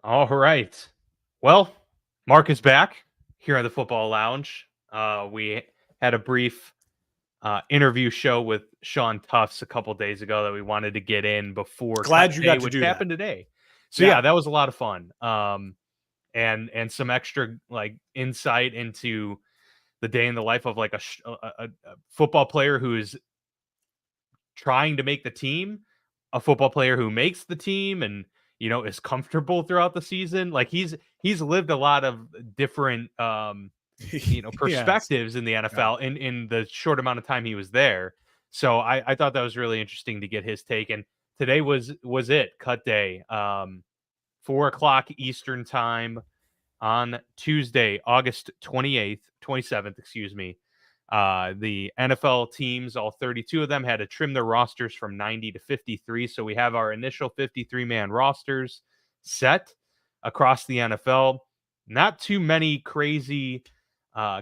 All right. Well, Mark is back here at the Football Lounge. We had a brief interview show with Sean Tufts a couple days ago that we wanted to get in before Cut Glad you Day, got to which do that. happened today. So Yeah. yeah, that was a lot of fun. And some extra like insight into the day in the life of like a football player who is trying to make the team, a football player who makes the team and is comfortable throughout the season. Like he's lived a lot of different Yes. perspectives in the Yeah. NFL in the short amount of time he was there. So I thought that was really interesting to get his take. And today was it cut day, 4 o'clock Eastern time on Tuesday, August 27th, excuse me. The NFL teams, all 32 of them, had to trim their rosters from 90 to 53. So we have our initial 53-man rosters set across the NFL. Not too many crazy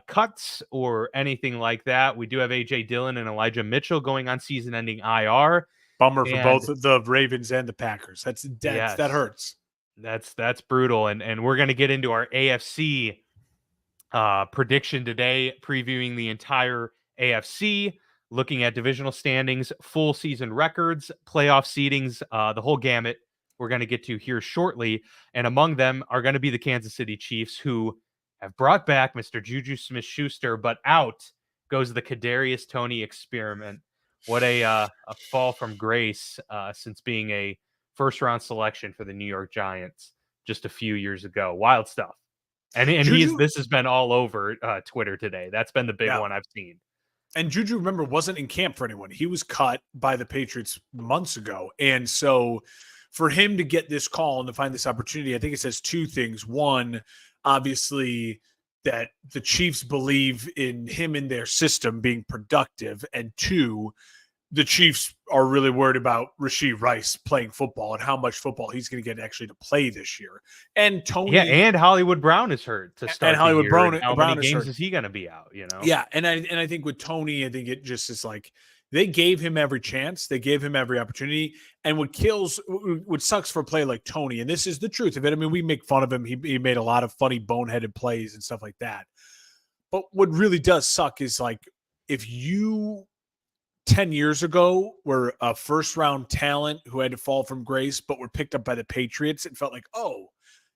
cuts or anything like that. We do have A.J. Dillon and Elijah Mitchell going on season-ending IR. Bummer for And both the Ravens and the Packers. That yes, hurts. that's brutal. And we're going to get into our AFC prediction today, previewing the entire AFC, looking at divisional standings, full season records, playoff seedings, the whole gamut we're going to get to here shortly. And among them are going to be the Kansas City Chiefs, who have brought back Mr. Juju Smith-Schuster, but out goes the Kadarius Toney experiment. What a fall from grace since being a first-round selection for the New York Giants just a few years ago. Wild stuff. And this has been all over Twitter today. That's been the big one I've seen. And Juju, remember, wasn't in camp for anyone. He was cut by the Patriots months ago. And so for him to get this call and to find this opportunity, I think it says two things. One, obviously, that the Chiefs believe in him in their system being productive. And two, the Chiefs are really worried about Rashee Rice playing football and how much football he's going to get actually to play this year. And Toney, and Hollywood Brown is hurt to start. And Hollywood Brown, how many games is he going to be out? Yeah, and I think with Toney, I think it just is like they gave him every chance, they gave him every opportunity, and what sucks for a play like Toney, and this is the truth of it. I mean, we make fun of him. He made a lot of funny boneheaded plays and stuff like that. But what really does suck is like if you 10 years ago were a first-round talent who had to fall from grace but were picked up by the Patriots, it felt like, oh,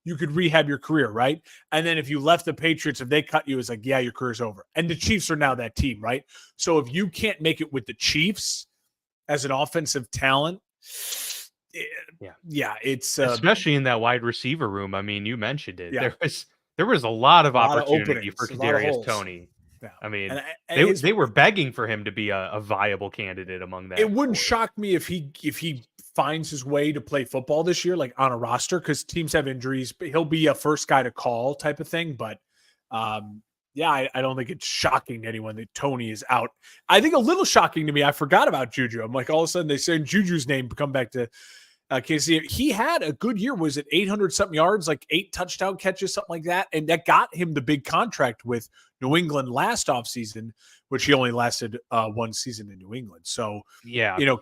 you could rehab your career, right? And then if you left the Patriots, if they cut you, it's like, yeah, your career's over. And the Chiefs are now that team, right? So if you can't make it with the Chiefs as an offensive talent, it's especially in that wide receiver room. I mean, you mentioned it. Yeah. There was a lot of opportunity for Kadarius Toney. Yeah. I mean, they were begging for him to be a viable candidate among that. It wouldn't shock me if he finds his way to play football this year, like on a roster, because teams have injuries. But he'll be a first guy to call type of thing. But I don't think it's shocking to anyone that Toney is out. I think a little shocking to me. I forgot about Juju. I'm like, all of a sudden they say Juju's name come back to KC. He had a good year. Was it 800 something yards, like 8 touchdown catches, something like that, and that got him the big contract with New England last offseason, which he only lasted one season in New England. So,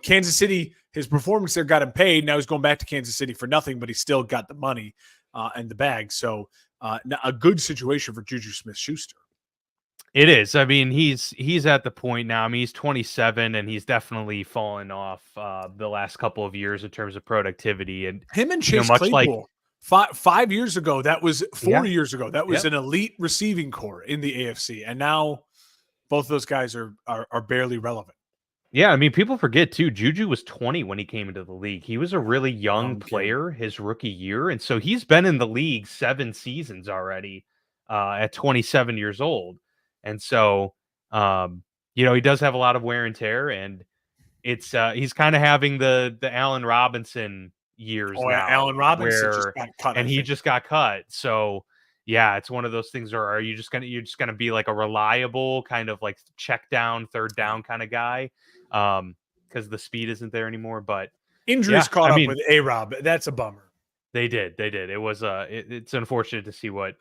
Kansas City, his performance there got him paid. Now he's going back to Kansas City for nothing, but he still got the money and the bag. So a good situation for Juju Smith-Schuster. It is. I mean, he's at the point now. I mean, he's 27, and he's definitely fallen off the last couple of years in terms of productivity. And him and Chase Claypool. Like, 5 years ago, that was 4 years ago. That was an elite receiving core in the AFC, and now both those guys are barely relevant. Yeah, I mean, people forget too. Juju was 20 when he came into the league. He was a really young player his rookie year, and so he's been in the league 7 seasons already at 27 years old. And so, he does have a lot of wear and tear, and it's he's kind of having the Allen Robinson years now. Allen Robinson just got cut, and he just got cut. So, yeah, it's one of those things where you're just gonna be like a reliable kind of like check down, third down kind of guy, because the speed isn't there anymore. But injuries caught up with A-Rob. That's a bummer. They did. It was it's unfortunate to see what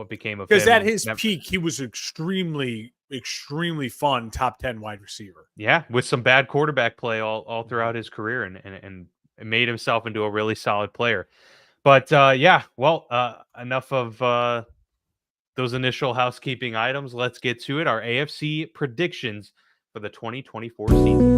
became of him. Because at his peak, he was extremely, extremely fun top 10 wide receiver. Yeah, with some bad quarterback play all throughout his career, and made himself into a really solid player. But yeah, well, enough of those initial housekeeping items. Let's get to it. Our AFC predictions for the 2024 season.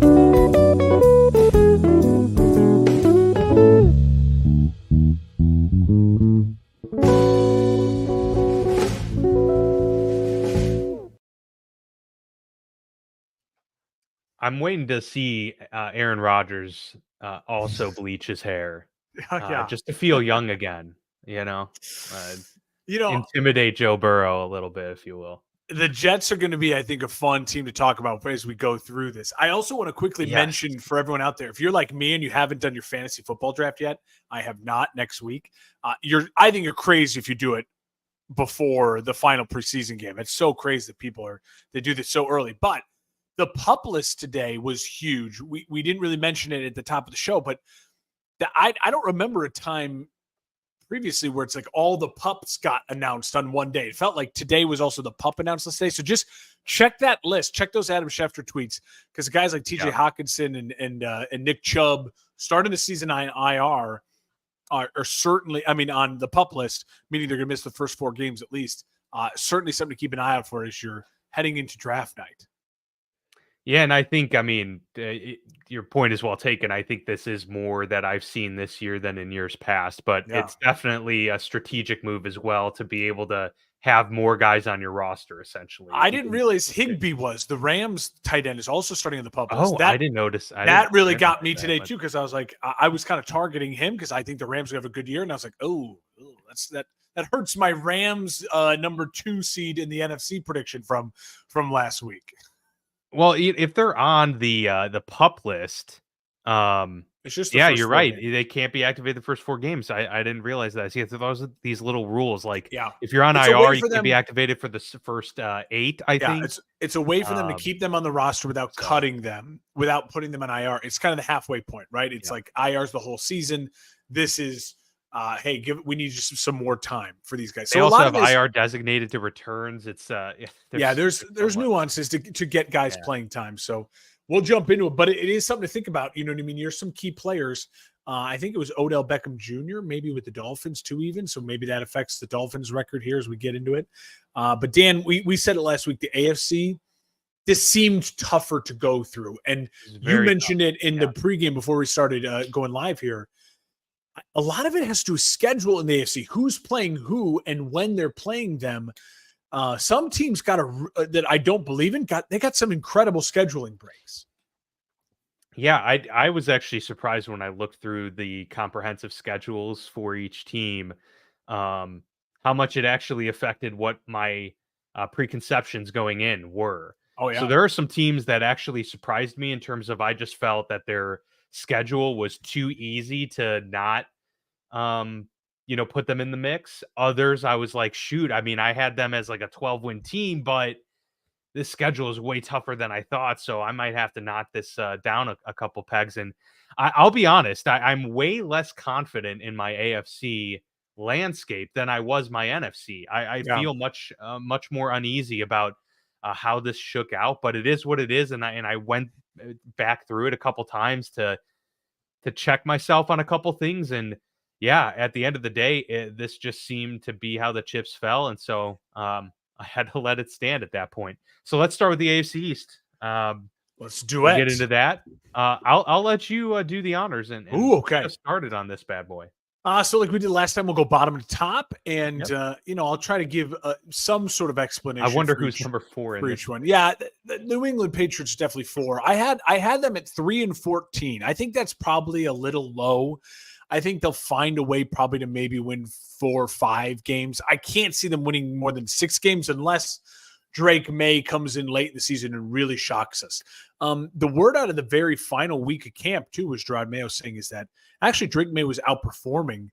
I'm waiting to see Aaron Rodgers also bleach his hair, Yeah. just to feel young again. You know, uh, You know, intimidate Joe Burrow a little bit, if you will. the Jets are going to be, I think, a fun team to talk about as we go through this. I also want to quickly Yes. mention for everyone out there, if you're like me and you haven't done your fantasy football draft yet, I have not next week. I think you're crazy if you do it before the final preseason game. It's so crazy that they do this so early. But the pup list today was huge. We didn't really mention it at the top of the show, but I don't remember a time previously where it's like all the pups got announced on one day. It felt like today was also the pup announced list day. So just check that list, check those Adam Schefter tweets, because guys like TJ Hawkinson and Nick Chubb starting the season on IR are certainly, I mean, on the pup list, meaning they're going to miss the first 4 games at least. Certainly something to keep an eye out for as you're heading into draft night. Yeah, and I think, I mean, your point is well taken. I think this is more that I've seen this year than in years past, but it's definitely a strategic move as well to be able to have more guys on your roster, essentially. I didn't realize Higbee was the Rams tight end is also starting in the pup list. Oh, I didn't notice. That really got me today too, because I was like, I was kind of targeting him because I think the Rams will have a good year, and I was like, oh, that hurts my Rams number 2 seed in the NFC prediction from last week. Well, if they're on the pup list, it's just you're right. Games. They can't be activated the first 4 games. I didn't realize that. See, those are these little rules. Like, if you're on IR, you can't be activated for the first 8. I think it's a way for them to keep them on the roster without cutting them, without putting them on IR. It's kind of the halfway point, right? It's like IR's the whole season. This is. Hey, we need just some more time for these guys. So they also have IR designated to returns. It's there's nuances to get guys playing time. So we'll jump into it, but it is something to think about. You know what I mean? You're some key players. I think it was Odell Beckham Jr., maybe with the Dolphins too, even. So maybe that affects the Dolphins record here as we get into it. But Dan, we said it last week, the AFC, this seemed tougher to go through. And you mentioned it in the pregame before we started going live here. A lot of it has to do with schedule in the AFC, who's playing who and when they're playing them. Some teams that I don't believe in they got some incredible scheduling breaks. Yeah, I was actually surprised when I looked through the comprehensive schedules for each team, how much it actually affected what my preconceptions going in were. Oh yeah. So there are some teams that actually surprised me in terms of I just felt that their schedule was too easy to not put them in the mix. Others I was like, shoot, I mean, I had them as like a 12-win team, but this schedule is way tougher than I thought, so I might have to knock this down a couple pegs. And I'll be honest, I'm way less confident in my AFC landscape than I was my NFC. I feel much more uneasy about how this shook out, but it is what it is. And I went back through it a couple times to check myself on a couple things. And yeah, at the end of the day, this just seemed to be how the chips fell. And so I had to let it stand at that point. So let's start with the AFC East. Let's do it. Get into that. I'll let you do the honors and get us started on this bad boy. So like we did last time, we'll go bottom to top, and I'll try to give some sort of explanation. I wonder who's number 4 for each one. Yeah, the New England Patriots definitely 4. I had them at 3-14. I think that's probably a little low. I think they'll find a way probably to maybe win 4 or 5 games. I can't see them winning more than 6 games unless Drake May comes in late in the season and really shocks us. The word out of the very final week of camp, too, was Gerard Mayo saying is that actually Drake May was outperforming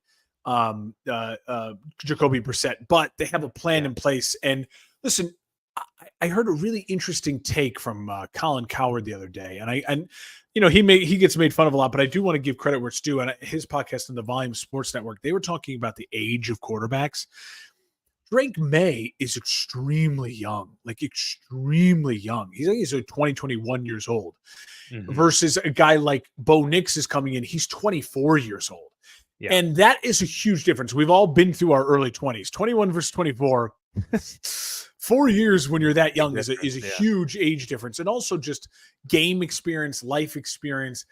Jacoby Brissett, but they have a plan in place. And listen, I heard a really interesting take from Colin Cowherd the other day, and he gets made fun of a lot, but I do want to give credit where it's due. And his podcast on the Volume Sports Network, they were talking about the age of quarterbacks. Drake May is extremely young, like extremely young. He's 21 years old versus a guy like Bo Nix is coming in. He's 24 years old. Yeah. And that is a huge difference. We've all been through our early 20s. 21 versus 24. 4 years when you're that young is a huge age difference. And also just game experience, life experience.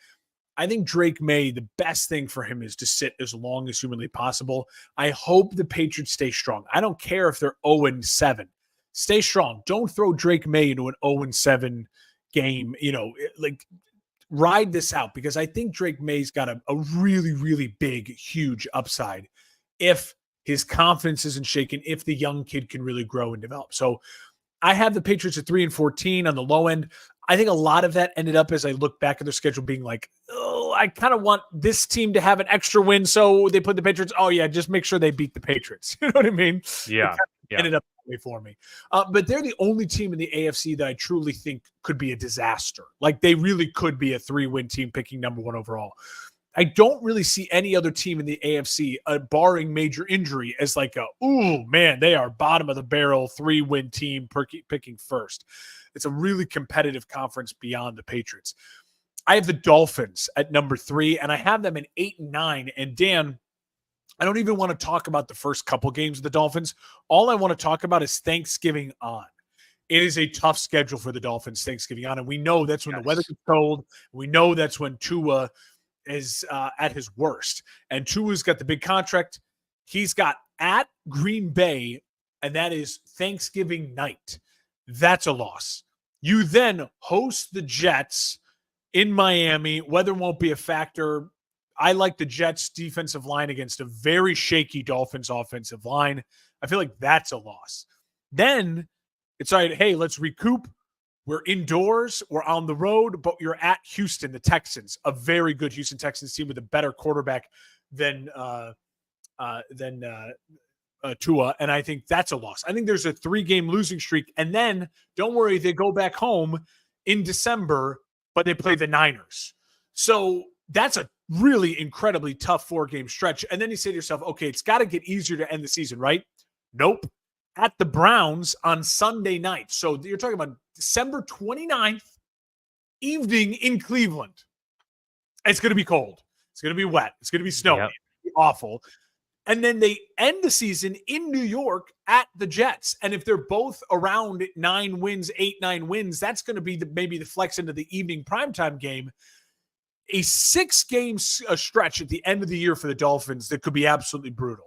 I think Drake May, the best thing for him is to sit as long as humanly possible. I hope the Patriots stay strong. I don't care if they're 0-7. Stay strong. Don't throw Drake May into an 0-7 game. Ride this out, because I think Drake May's got a really, really big, huge upside if his confidence isn't shaken, if the young kid can really grow and develop. So I have the Patriots at 3-14 on the low end. I think a lot of that ended up, as I look back at their schedule, being like, oh, I kind of want this team to have an extra win. So they put the Patriots, oh yeah, just make sure they beat the Patriots. You know what I mean? Yeah. Ended up that way for me. But they're the only team in the AFC that I truly think could be a disaster. Like, they really could be a 3-win team picking number 1 overall. I don't really see any other team in the AFC, barring major injury, as like oh man, they are bottom of the barrel 3-win team picking first. It's a really competitive conference beyond the Patriots. I have the Dolphins at number 3, and I have them in 8-9. And Dan, I don't even want to talk about the first couple games of the Dolphins. All I want to talk about is Thanksgiving on. It is a tough schedule for the Dolphins Thanksgiving on, and we know that's when the weather gets cold. We know that's when Tua is at his worst. And Tua's got the big contract. He's got at Green Bay, and that is Thanksgiving night. That's a loss. You then host the Jets in Miami. Weather won't be a factor. I like the Jets defensive line against a very shaky Dolphins offensive line. I feel like that's a loss. Then it's all right, hey, let's recoup. We're indoors, we're on the road, but you're at Houston, the Texans, a very good Houston Texans team with a better quarterback than Tua, and I think that's a loss. I think there's a 3-game losing streak, and then don't worry, they go back home in December, but they play the Niners. So that's a really incredibly tough 4-game stretch. And then you say to yourself, okay, it's got to get easier to end the season, right? Nope. At the Browns on Sunday night. So you're talking about December 29th evening in Cleveland. It's going to be cold. It's going to be wet. It's going to be snowy. Yep. It's going to be awful. And then they end the season in New York at the Jets. And if they're both around 9 wins, 8-9 wins, that's going to be maybe the flex into the evening primetime game. A 6-game stretch at the end of the year for the Dolphins that could be absolutely brutal.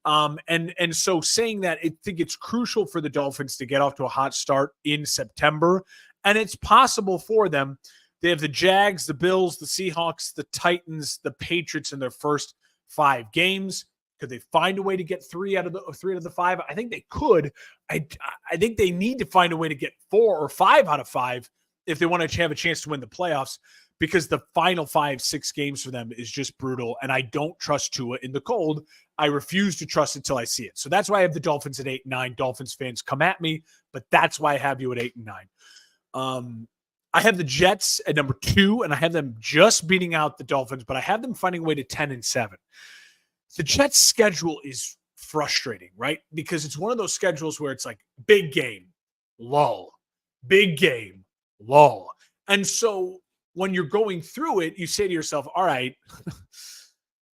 And so saying that, I think it's crucial for the Dolphins to get off to a hot start in September, and it's possible for them. They have the Jags, the Bills, the Seahawks, the Titans, the Patriots in their first 5 games. Could they find a way to get 3 out of the 5? I think they could. I think they need to find a way to get 4 or 5 out of 5 if they want to have a chance to win the playoffs, because the final 5-6 games for them is just brutal. And I don't trust Tua in the cold. I refuse to trust it till I see it. So that's why I have the Dolphins at 8-9. Dolphins fans, come at me, but that's why I have you at 8-9. I have the Jets at number 2, and I have them just beating out the Dolphins, but I have them finding a way to 10-7. The Jets' schedule is frustrating, right? Because it's one of those schedules where it's like big game, lull, big game, lull. And so when you're going through it, you say to yourself, all right,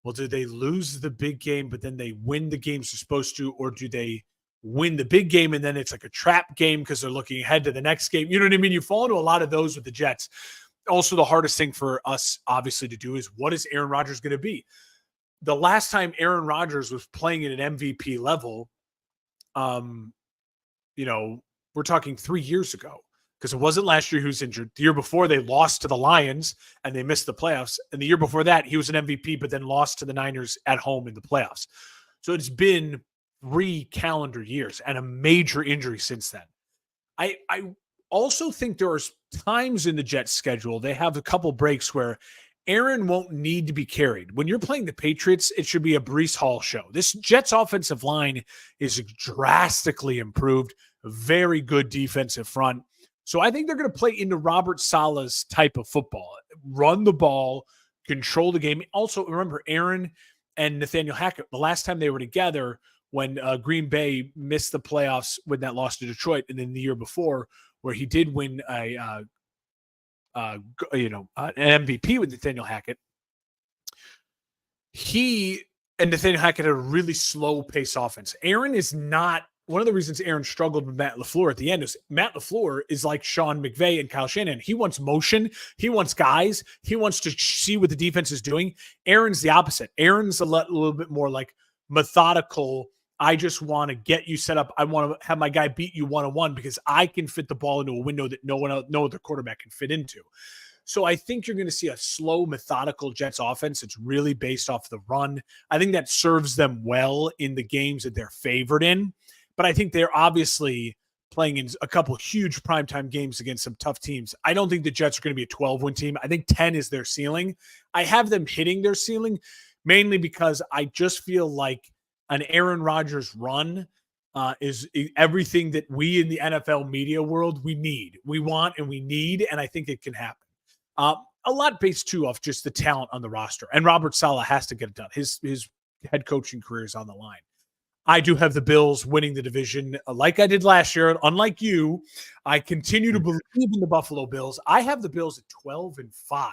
well, do they lose the big game, but then they win the games they're supposed to, or do they win the big game and then it's like a trap game because they're looking ahead to the next game? You know what I mean? You fall into a lot of those with the Jets. Also, the hardest thing for us, obviously, to do is, what is Aaron Rodgers going to be? The last time Aaron Rodgers was playing at an MVP level, we're talking 3 years ago, because it wasn't last year he was injured. The year before, they lost to the Lions and they missed the playoffs. And the year before that, he was an MVP, but then lost to the Niners at home in the playoffs. So it's been 3 calendar years and a major injury since then. I also think there are times in the Jets schedule, they have a couple breaks where Aaron won't need to be carried. When you're playing the Patriots, it should be a Breece Hall show. This Jets offensive line is drastically improved. Very good defensive front. So I think they're going to play into Robert Saleh's type of football. Run the ball, control the game. Also, remember, Aaron and Nathaniel Hackett, the last time they were together when Green Bay missed the playoffs when that loss to Detroit, and then the year before where he did win an MVP with Nathaniel Hackett, he and Nathaniel Hackett had a really slow pace offense. Aaron is not one of the reasons Aaron struggled with Matt LaFleur at the end is Matt LaFleur is like Sean McVay and Kyle Shanahan. He wants motion. He wants guys. He wants to see what the defense is doing. Aaron's the opposite. Aaron's a little bit more like methodical. I just want to get you set up. I want to have my guy beat you one-on-one because I can fit the ball into a window that no other quarterback can fit into. So I think you're going to see a slow, methodical Jets offense. It's really based off the run. I think that serves them well in the games that they're favored in. But I think they're obviously playing in a couple huge primetime games against some tough teams. I don't think the Jets are going to be a 12-win team. I think 10 is their ceiling. I have them hitting their ceiling mainly because I just feel like an Aaron Rodgers run is everything that we in the NFL media world we need, we want, and we need, and I think it can happen. A lot based too off just the talent on the roster, and Robert Saleh has to get it done. His head coaching career is on the line. I do have the Bills winning the division like I did last year. Unlike you, I continue to believe in the Buffalo Bills. I have the Bills at 12-5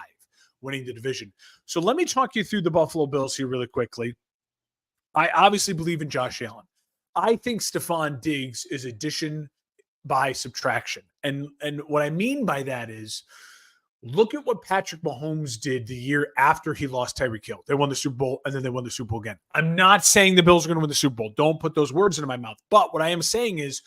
winning the division. So let me talk you through the Buffalo Bills here really quickly. I obviously believe in Josh Allen. I think Stephon Diggs is addition by subtraction. And what I mean by that is look at what Patrick Mahomes did the year after he lost Tyreek Hill. They won the Super Bowl, and then they won the Super Bowl again. I'm not saying the Bills are going to win the Super Bowl. Don't put those words into my mouth. But what I am saying is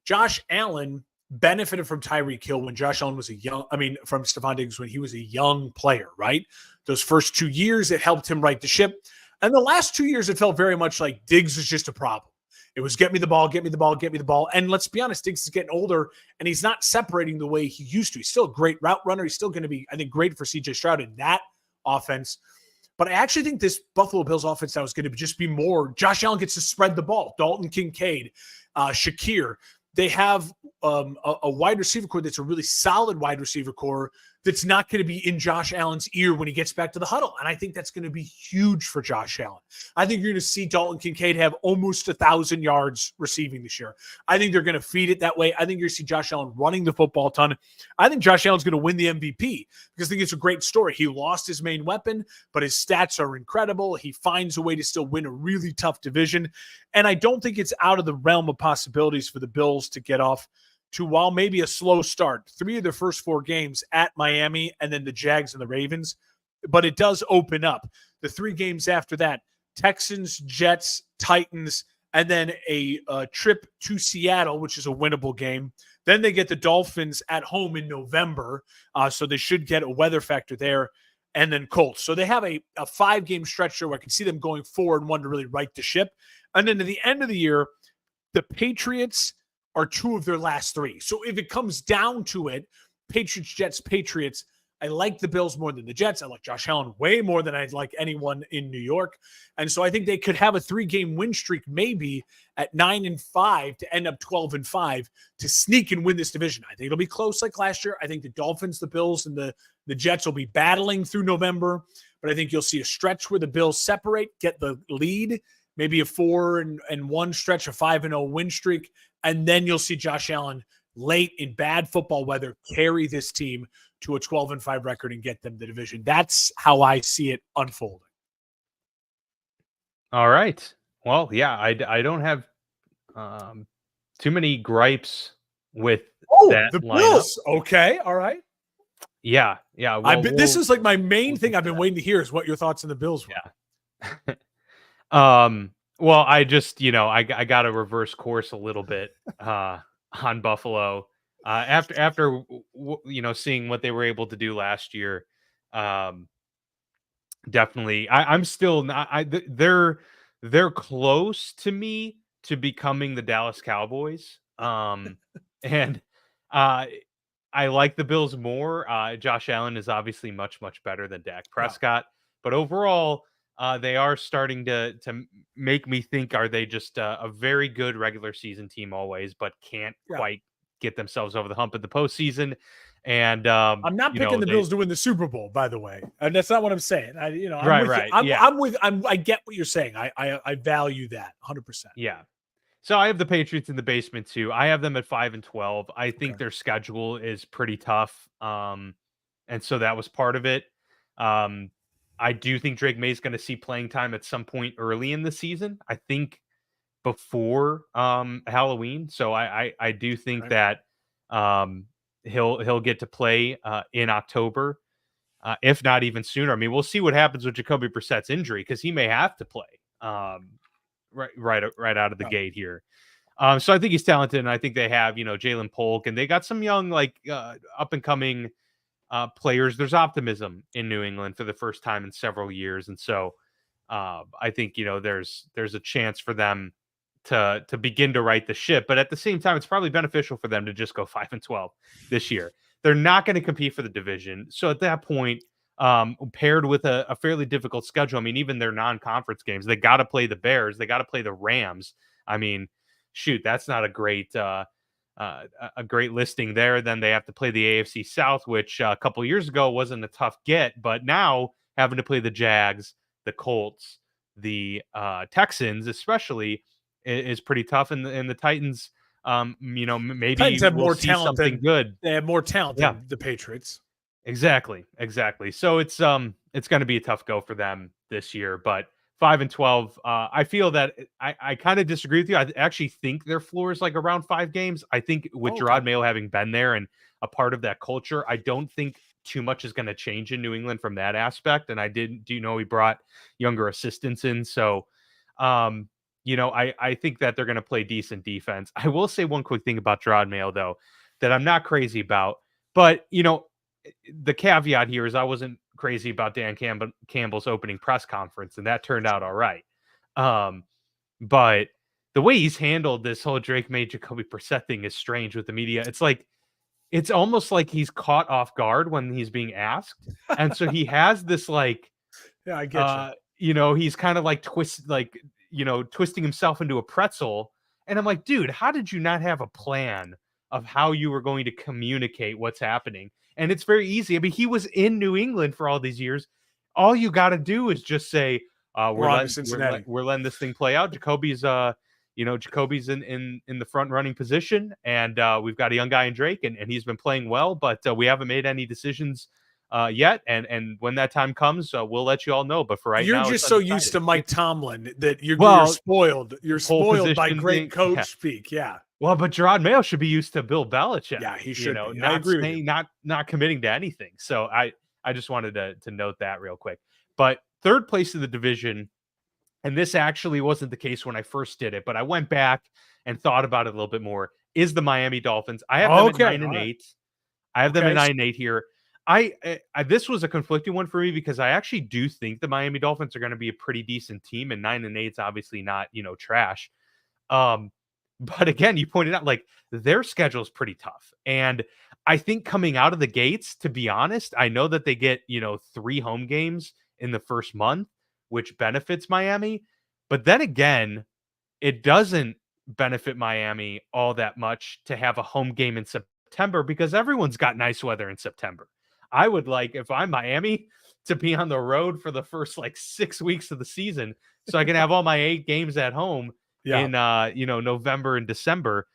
Josh Allen benefited from Tyreek Hill when Josh Allen was from Stephon Diggs when he was a young player, right? Those first 2 years, it helped him right the ship. And the last 2 years, it felt very much like Diggs was just a problem. It was get me the ball, get me the ball, get me the ball. And let's be honest, Diggs is getting older, and he's not separating the way he used to. He's still a great route runner. He's still going to be, I think, great for C.J. Stroud in that offense. But I actually think this Buffalo Bills offense now is going to just be more. Josh Allen gets to spread the ball. Dalton Kincaid, Shakir. They have a wide receiver core that's a really solid wide receiver core that's not going to be in Josh Allen's ear when he gets back to the huddle. And I think that's going to be huge for Josh Allen. I think you're going to see Dalton Kincaid have almost 1,000 yards receiving this year. I think they're going to feed it that way. I think you're going to see Josh Allen running the football a ton. I think Josh Allen's going to win the MVP because I think it's a great story. He lost his main weapon, but his stats are incredible. He finds a way to still win a really tough division. And I don't think it's out of the realm of possibilities for the Bills to get off to, while maybe a slow start, 3 of their first 4 games at Miami and then the Jags and the Ravens. But it does open up. The 3 games after that, Texans, Jets, Titans, and then a trip to Seattle, which is a winnable game. Then they get the Dolphins at home in November, so they should get a weather factor there, and then Colts. So they have a 5-game stretch there where I can see them going 4-1 to really right the ship. And then at the end of the year, the Patriots are 2 of their last 3. So if it comes down to it, Patriots, Jets, Patriots, I like the Bills more than the Jets. I like Josh Allen way more than I'd like anyone in New York. And so I think they could have a 3-game win streak maybe at 9-5 to end up 12-5 to sneak and win this division. I think it'll be close like last year. I think the Dolphins, the Bills, and the Jets will be battling through November. But I think you'll see a stretch where the Bills separate, get the lead, maybe a 4-1 stretch, a 5-0 win streak. And then you'll see Josh Allen late in bad football weather carry this team to a 12-5 record and get them the division. That's how I see it unfolding. All right. Well, yeah, I don't have too many gripes with that the lineup. Bills. Okay. All right. Yeah. Well, this is like my main thing I've been waiting to hear is what your thoughts on the Bills were. Yeah. Well, I just, I got to reverse course a little bit on Buffalo after seeing what they were able to do last year. Definitely, I'm still not. They're close to me to becoming the Dallas Cowboys. And I like the Bills more. Josh Allen is obviously much better than Dak Prescott, but overall, they are starting to make me think, are they just a very good regular season team always, but can't quite get themselves over the hump in the postseason? And I'm not picking the Bills to win the Super Bowl, by the way. And that's not what I'm saying. I get what you're saying. I value that 100%. Yeah. So I have the Patriots in the basement too. I have them at 5-12. I think their schedule is pretty tough. And so that was part of it. I do think Drake May is going to see playing time at some point early in the season. I think before Halloween. So I do think Right. that he'll get to play in October, if not even sooner. I mean, we'll see what happens with Jacoby Brissett's injury because he may have to play right out of the Oh, gate here. So I think he's talented, and I think they have Jalen Polk, and they got some young up and coming players. There's optimism in New England for the first time in several years, and so I think there's a chance for them to begin to right the ship. But at the same time, it's probably beneficial for them to just go 5-12 this year. They're not going to compete for the division, so at that point, paired with a fairly difficult schedule. I mean, even their non-conference games, they got to play the Bears, they got to play the Rams. I mean, shoot, that's not a great listing there. Then they have to play the AFC South, which a couple years ago wasn't a tough get, but now having to play the Jags, the Colts, the Texans, especially, is pretty tough. And the Titans, maybe Titans have we'll more see talent something than good. they have more talent Yeah, than the Patriots. exactly. So it's going to be a tough go for them this year, but 5-12. I feel that I kind of disagree with you. I actually think their floor is like around 5 games. I think with Oh, Gerard okay. Mayo having been there and a part of that culture, I don't think too much is going to change in New England from that aspect. And he brought younger assistants in. So, I think that they're going to play decent defense. I will say one quick thing about Gerard Mayo, though, that I'm not crazy about. But, the caveat here is I wasn't crazy about Dan Campbell's opening press conference, and that turned out all right. But the way he's handled this whole Drake May Jacoby Brissett thing is strange with the media. It's almost like he's caught off guard when he's being asked, and so he has this Yeah, I get you. he's kind of like twisting himself into a pretzel. And I'm like, dude, how did you not have a plan of how you were going to communicate what's happening? And it's very easy. I mean, he was in New England for all these years. All you got to do is just say, We're on to Cincinnati. we're letting this thing play out. Jacoby's in the front running position, and we've got a young guy in Drake, and he's been playing well, but we haven't made any decisions yet. And when that time comes, we'll let you all know. But for right You're now, just it's so undecided. used to Mike Tomlin that you're Well, spoiled. You're pole spoiled by position great thing, coach yeah. speak. Yeah. Well, but Gerard Mayo should be used to Bill Belichick. Yeah, he should be. I Not agree with you. saying, not committing to anything. So I just wanted to note that real quick. But third place in the division, and this actually wasn't the case when I first did it, but I went back and thought about it a little bit more, is the Miami Dolphins. I have them at Okay, 9-8. all right. I have them at Okay. 9-8 here. This was a conflicting one for me because I actually do think the Miami Dolphins are going to be a pretty decent team, and 9-8 is obviously not trash. But again, you pointed out like their schedule is pretty tough, and I think coming out of the gates, to be honest, I know that they get 3 home games in the first month, which benefits Miami, but then again, it doesn't benefit Miami all that much to have a home game in September because everyone's got nice weather in September. I would like, if I'm Miami, to be on the road for the first 6 weeks of the season so I can have all my 8 games at home Yeah. in November and December.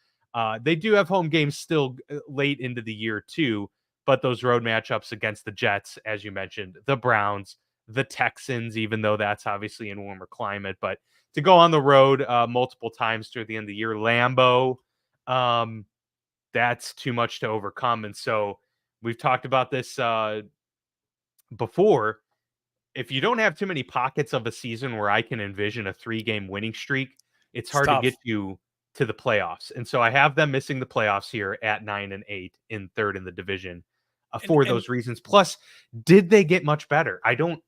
They do have home games still late into the year too, but those road matchups against the Jets, as you mentioned, the Browns, the Texans, even though that's obviously in warmer climate, but to go on the road multiple times through the end of the year, Lambeau, that's too much to overcome. And so we've talked about this before. If you don't have too many pockets of a season where I can envision a 3-game winning streak, it's hard to get you to the playoffs. And so I have them missing the playoffs here at 9-8 in third in the division for those reasons. Plus, did they get much better? I don't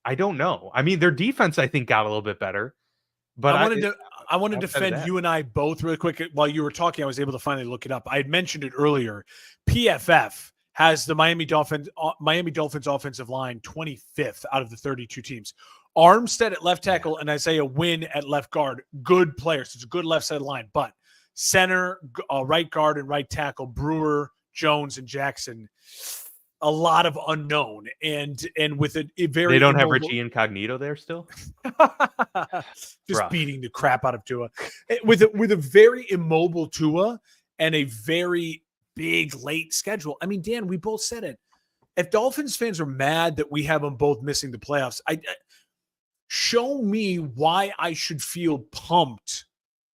know. I mean, their defense, I think, got a little bit better. But I want to defend you and I both really quick. While you were talking, I was able to finally look it up. I had mentioned it earlier. PFF has the Miami Dolphins offensive line 25th out of the 32 teams. Armstead at left tackle and Isaiah Wynn at left guard. Good players. It's a good left side line. But center, right guard, and right tackle, Brewer, Jones, and Jackson, a lot of unknown. And with a very they don't have Richie Incognito there still. Just beating the crap out of Tua with a very immobile Tua and a very big late schedule. I mean, Dan, we both said it. if Dolphins fans are mad that we have them both missing the playoffs, show me why I should feel pumped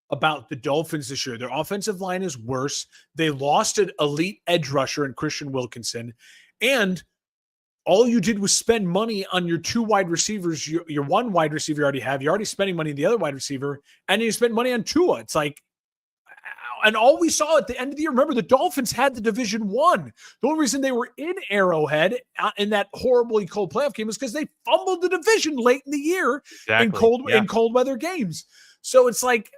about the Dolphins this year. Their offensive line is worse. They lost an elite edge rusher in Christian Wilkinson. And all you did was spend money on your two wide receivers. Your one wide receiver you already have. You're already spending money on the other wide receiver. And you spent money on Tua. It's like, and all we saw at the end of the year, remember, the Dolphins had the division won. The only reason they were in Arrowhead in that horribly cold playoff game was because they fumbled the division late in the year in cold weather games. So it's like,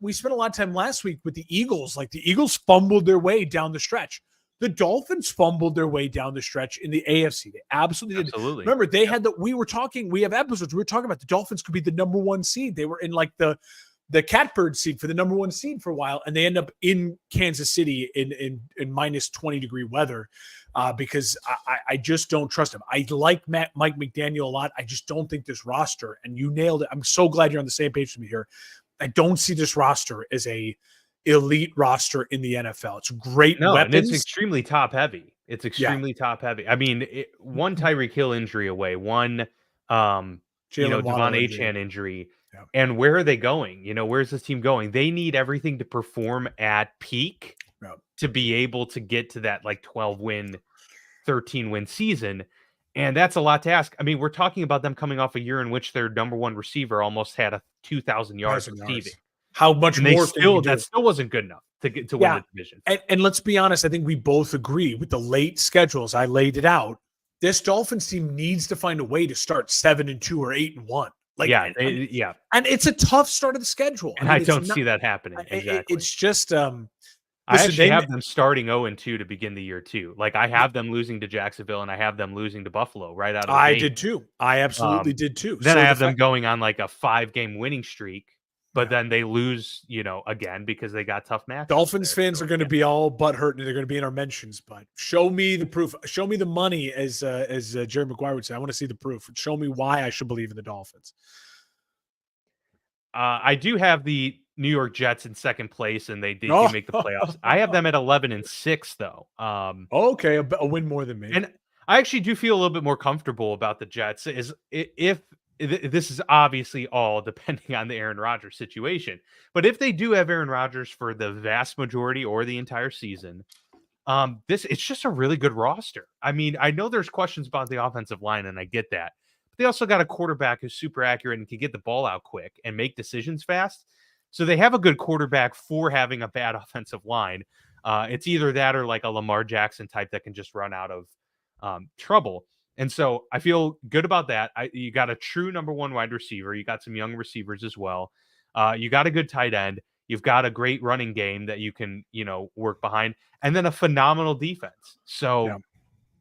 we spent a lot of time last week with the Eagles. Like, the Eagles fumbled their way down the stretch. The Dolphins fumbled their way down the stretch in the AFC. They absolutely did. Remember, they had we have episodes, we were talking about the Dolphins could be the number one seed. They were in like the catbird seed for the number one seed for a while, and they end up in Kansas City in minus 20-degree weather because I just don't trust him. I like Mike McDaniel a lot. I just don't think this roster, and you nailed it. I'm so glad you're on the same page with me here. I don't see this roster as a elite roster in the NFL. It's great weapons. And it's extremely top heavy. Top heavy. I mean, one Tyreek Hill injury away, one Devon Achane injury. Yeah. And where are they going? Where's this team going? They need everything to perform at peak to be able to get to that like 12-win, 13-win season. And that's a lot to ask. I mean, we're talking about them coming off a year in which their number one receiver almost had 2,000 yards receiving. How much more? That still wasn't good enough to win the division. And let's be honest, I think we both agree with the late schedules. I laid it out. This Dolphins team needs to find a way to start 7-2 or 8-1. And it's a tough start of the schedule. And I don't see that happening. Exactly. It's just I actually have them starting 0-2 to begin the year too. Like, I have them losing to Jacksonville and I have them losing to Buffalo right out of the gate. I did too. I absolutely did too. Then I have them going on like a 5-game winning streak, but then they lose, again because they got tough matchups. Dolphins fans are going to be all butthurt and they're going to be in our mentions. But show me the proof. Show me the money, as Jerry Maguire would say. I want to see the proof. Show me why I should believe in the Dolphins. I do have the New York Jets in second place, and they did make the playoffs. I have them at 11-6, though. Okay, a win more than me. And I actually do feel a little bit more comfortable about the Jets. If this is obviously all depending on the Aaron Rodgers situation, but if they do have Aaron Rodgers for the vast majority or the entire season, it's just a really good roster. I mean, I know there's questions about the offensive line, and I get that. They also got a quarterback who's super accurate and can get the ball out quick and make decisions fast. So they have a good quarterback for having a bad offensive line. It's either that or like a Lamar Jackson type that can just run out of trouble. And so I feel good about that. You got a true number one wide receiver. You got some young receivers as well. You got a good tight end. You've got a great running game that you can, work behind, and then a phenomenal defense. So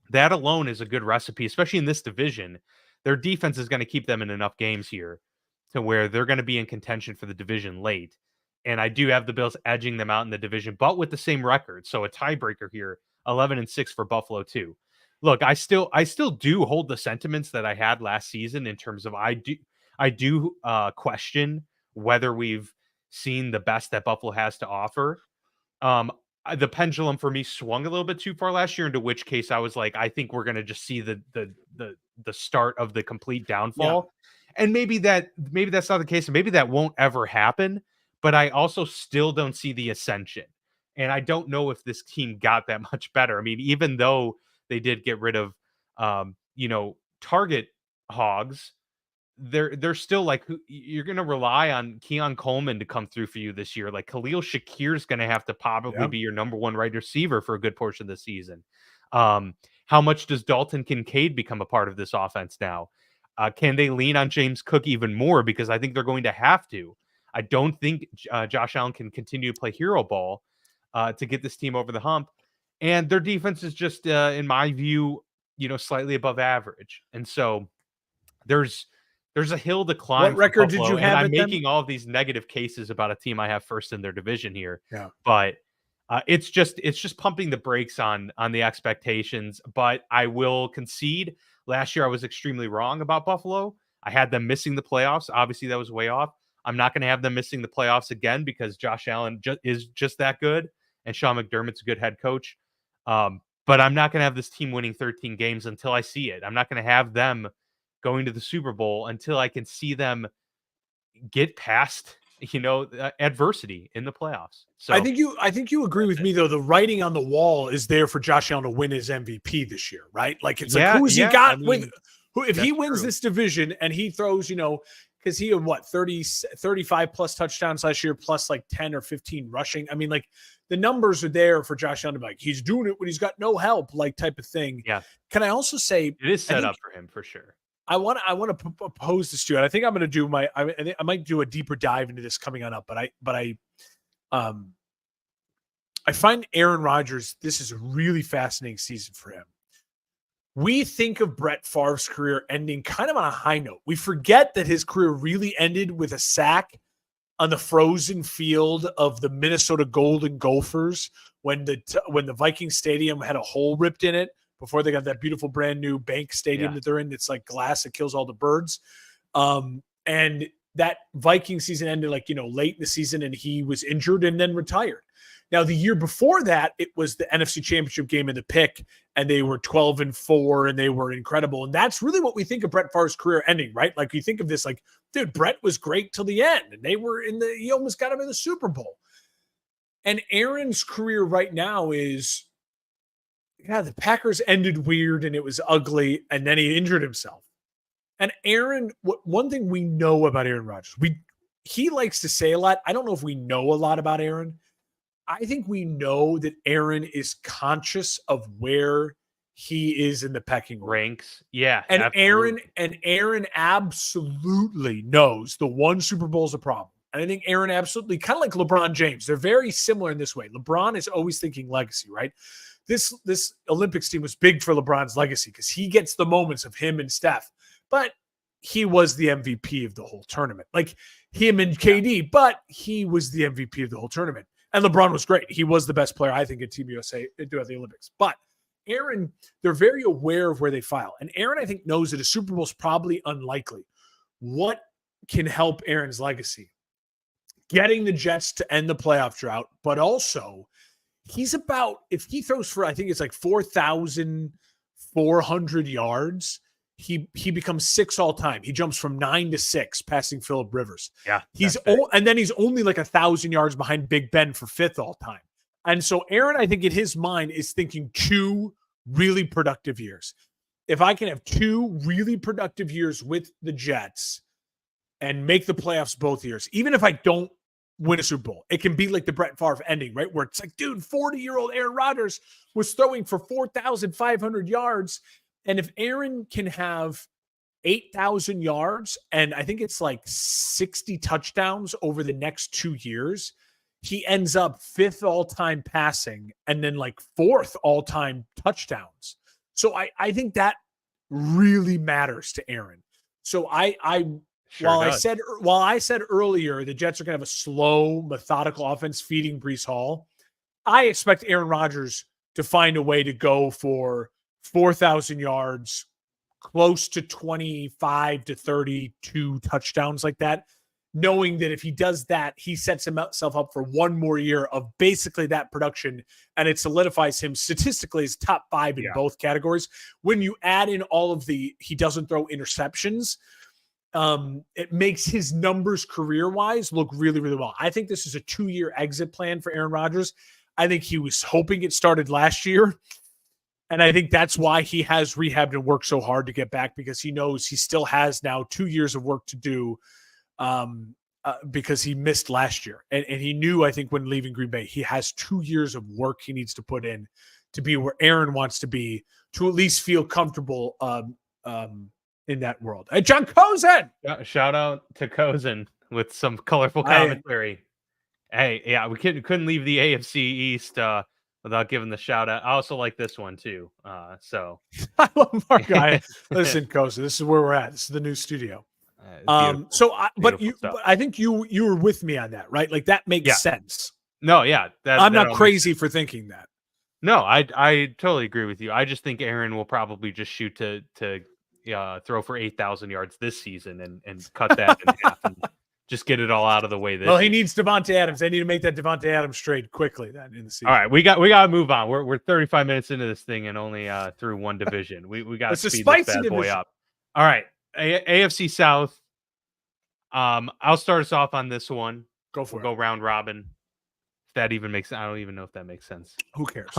that alone is a good recipe, especially in this division. Their defense is going to keep them in enough games here to where they're going to be in contention for the division late. And I do have the Bills edging them out in the division, but with the same record. So a tiebreaker here, 11-6 for Buffalo too. Look, I still do hold the sentiments that I had last season in terms of I do question whether we've seen the best that Buffalo has to offer. The pendulum for me swung a little bit too far last year, into which case I was like, I think we're going to just see the start of the complete downfall. Yeah. And maybe that's not the case. And maybe that won't ever happen, but I also still don't see the ascension. And I don't know if this team got that much better. I mean, even though they did get rid of, target hogs, they're still like, you're going to rely on Keon Coleman to come through for you this year. Like, Khalil Shakir is going to have to probably be your number one wide receiver for a good portion of the season. How much does Dalton Kincaid become a part of this offense now? Can they lean on James Cook even more? Because I think they're going to have to. I don't think Josh Allen can continue to play hero ball to get this team over the hump. And their defense is just, in my view, slightly above average. And so there's a hill to climb. What record did you have? I'm making all of these negative cases about a team I have first in their division here. Yeah. But it's just pumping the brakes on the expectations. But I will concede, last year I was extremely wrong about Buffalo. I had them missing the playoffs. Obviously, that was way off. I'm not going to have them missing the playoffs again because Josh Allen is just that good, and Sean McDermott's a good head coach. but I'm not going to have this team winning 13 games until I see it. I'm not going to have them going to the Super Bowl until I can see them get past, adversity in the playoffs. So I think you agree with me though. The writing on the wall is there for Josh Allen to win his MVP this year, right? Like it's like who's he got with who if he wins this division and he throws, because he had 35 plus touchdowns last year, plus like 10 or 15 rushing. I mean, like the numbers are there for Josh Allen to be like, he's doing it when he's got no help, like type of thing. Yeah. Can I also say it is set up for him for sure? I want to propose this to you. And I think I'm going to do I might do a deeper dive into this coming on up, but I find Aaron Rodgers, this is a really fascinating season for him. We think of Brett Favre's career ending kind of on a high note. We forget that his career really ended with a sack on the frozen field of the Minnesota Golden Gophers when the Viking Stadium had a hole ripped in it before they got that beautiful brand new bank stadium that they're in. It's like glass that kills all the birds. And that Viking season ended late in the season, and he was injured and then retired. Now, the year before that, it was the NFC Championship game in the pick, and they were 12-4, and they were incredible. And that's really what we think of Brett Favre's career ending, right? Like, you think of this like, dude, Brett was great till the end, and he almost got him in the Super Bowl. And Aaron's career right now is, the Packers ended weird, and it was ugly, and then he injured himself. And Aaron, one thing we know about Aaron Rodgers, he likes to say a lot. I don't know if we know a lot about Aaron. I think we know that Aaron is conscious of where he is in the pecking order. Ranks. Yeah. And absolutely. Aaron absolutely knows the one Super Bowl is a problem. And I think Aaron absolutely, kind of like LeBron James, they're very similar in this way. LeBron is always thinking legacy, right? This Olympics team was big for LeBron's legacy because he gets the moments of him and Steph. But he was the MVP of the whole tournament. Like him and KD, but he was the MVP of the whole tournament. And LeBron was great. He was the best player, I think, at Team USA at the Olympics. But Aaron, they're very aware of where they file. And Aaron, I think, knows that a Super Bowl is probably unlikely. What can help Aaron's legacy? Getting the Jets to end the playoff drought, but also he's about, if he throws for, I think it's like 4,400 yards, he becomes 6 all time. He jumps from 9 to 6, passing Phillip Rivers. Yeah, and then he's only like 1,000 yards behind Big Ben for 5th all time. And so Aaron, I think in his mind is thinking 2 really productive years. If I can have 2 really productive years with the Jets and make the playoffs both years, even if I don't win a Super Bowl, it can be like the Brett Favre ending, right? Where it's like, dude, 40-year-old Aaron Rodgers was throwing for 4,500 yards. And if Aaron can have 8,000 yards, and I think it's like 60 touchdowns over the next 2 years, he ends up 5th all-time passing and then like 4th all-time touchdowns. So I think that really matters to Aaron. So while I said earlier the Jets are going to have a slow, methodical offense feeding Breece Hall, I expect Aaron Rodgers to find a way to go for 4,000 yards, close to 25 to 32 touchdowns like that, knowing that if he does that, he sets himself up for one more year of basically that production, and it solidifies him statistically as top 5 in both categories. When you add in all of he doesn't throw interceptions, it makes his numbers career-wise look really, really well. I think this is a 2-year exit plan for Aaron Rodgers. I think he was hoping it started last year. And I think that's why he has rehabbed and worked so hard to get back, because he knows he still has now 2 years of work to do because he missed last year. And he knew, I think, when leaving Green Bay, he has 2 years of work he needs to put in to be where Aaron wants to be, to at least feel comfortable in that world. Hey, John Cozen! Shout out to Cozen with some colorful commentary. Hey, yeah, we couldn't leave the AFC East without giving the shout out. I also like this one too. So I love our guy. Listen, Cozen, this is where we're at. This is the new studio. But I think you were with me on that, right? Like that makes sense. No, yeah. I'm not crazy for thinking that. No, I totally agree with you. I just think Aaron will probably just shoot to throw for 8,000 yards this season and cut that in half just get it all out of the way this Well, he year. needs Devontae Adams. They need to make that Devontae Adams trade quickly then in the season. All right, we got to move on. We're 35 minutes into this thing and only through one division. We got to It's a speed this spicy bad boy division. up. All right, AFC South. I'll start us off on this one. Go for We'll it. go round robin. If that even makes sense. I don't even know if that makes sense. Who cares?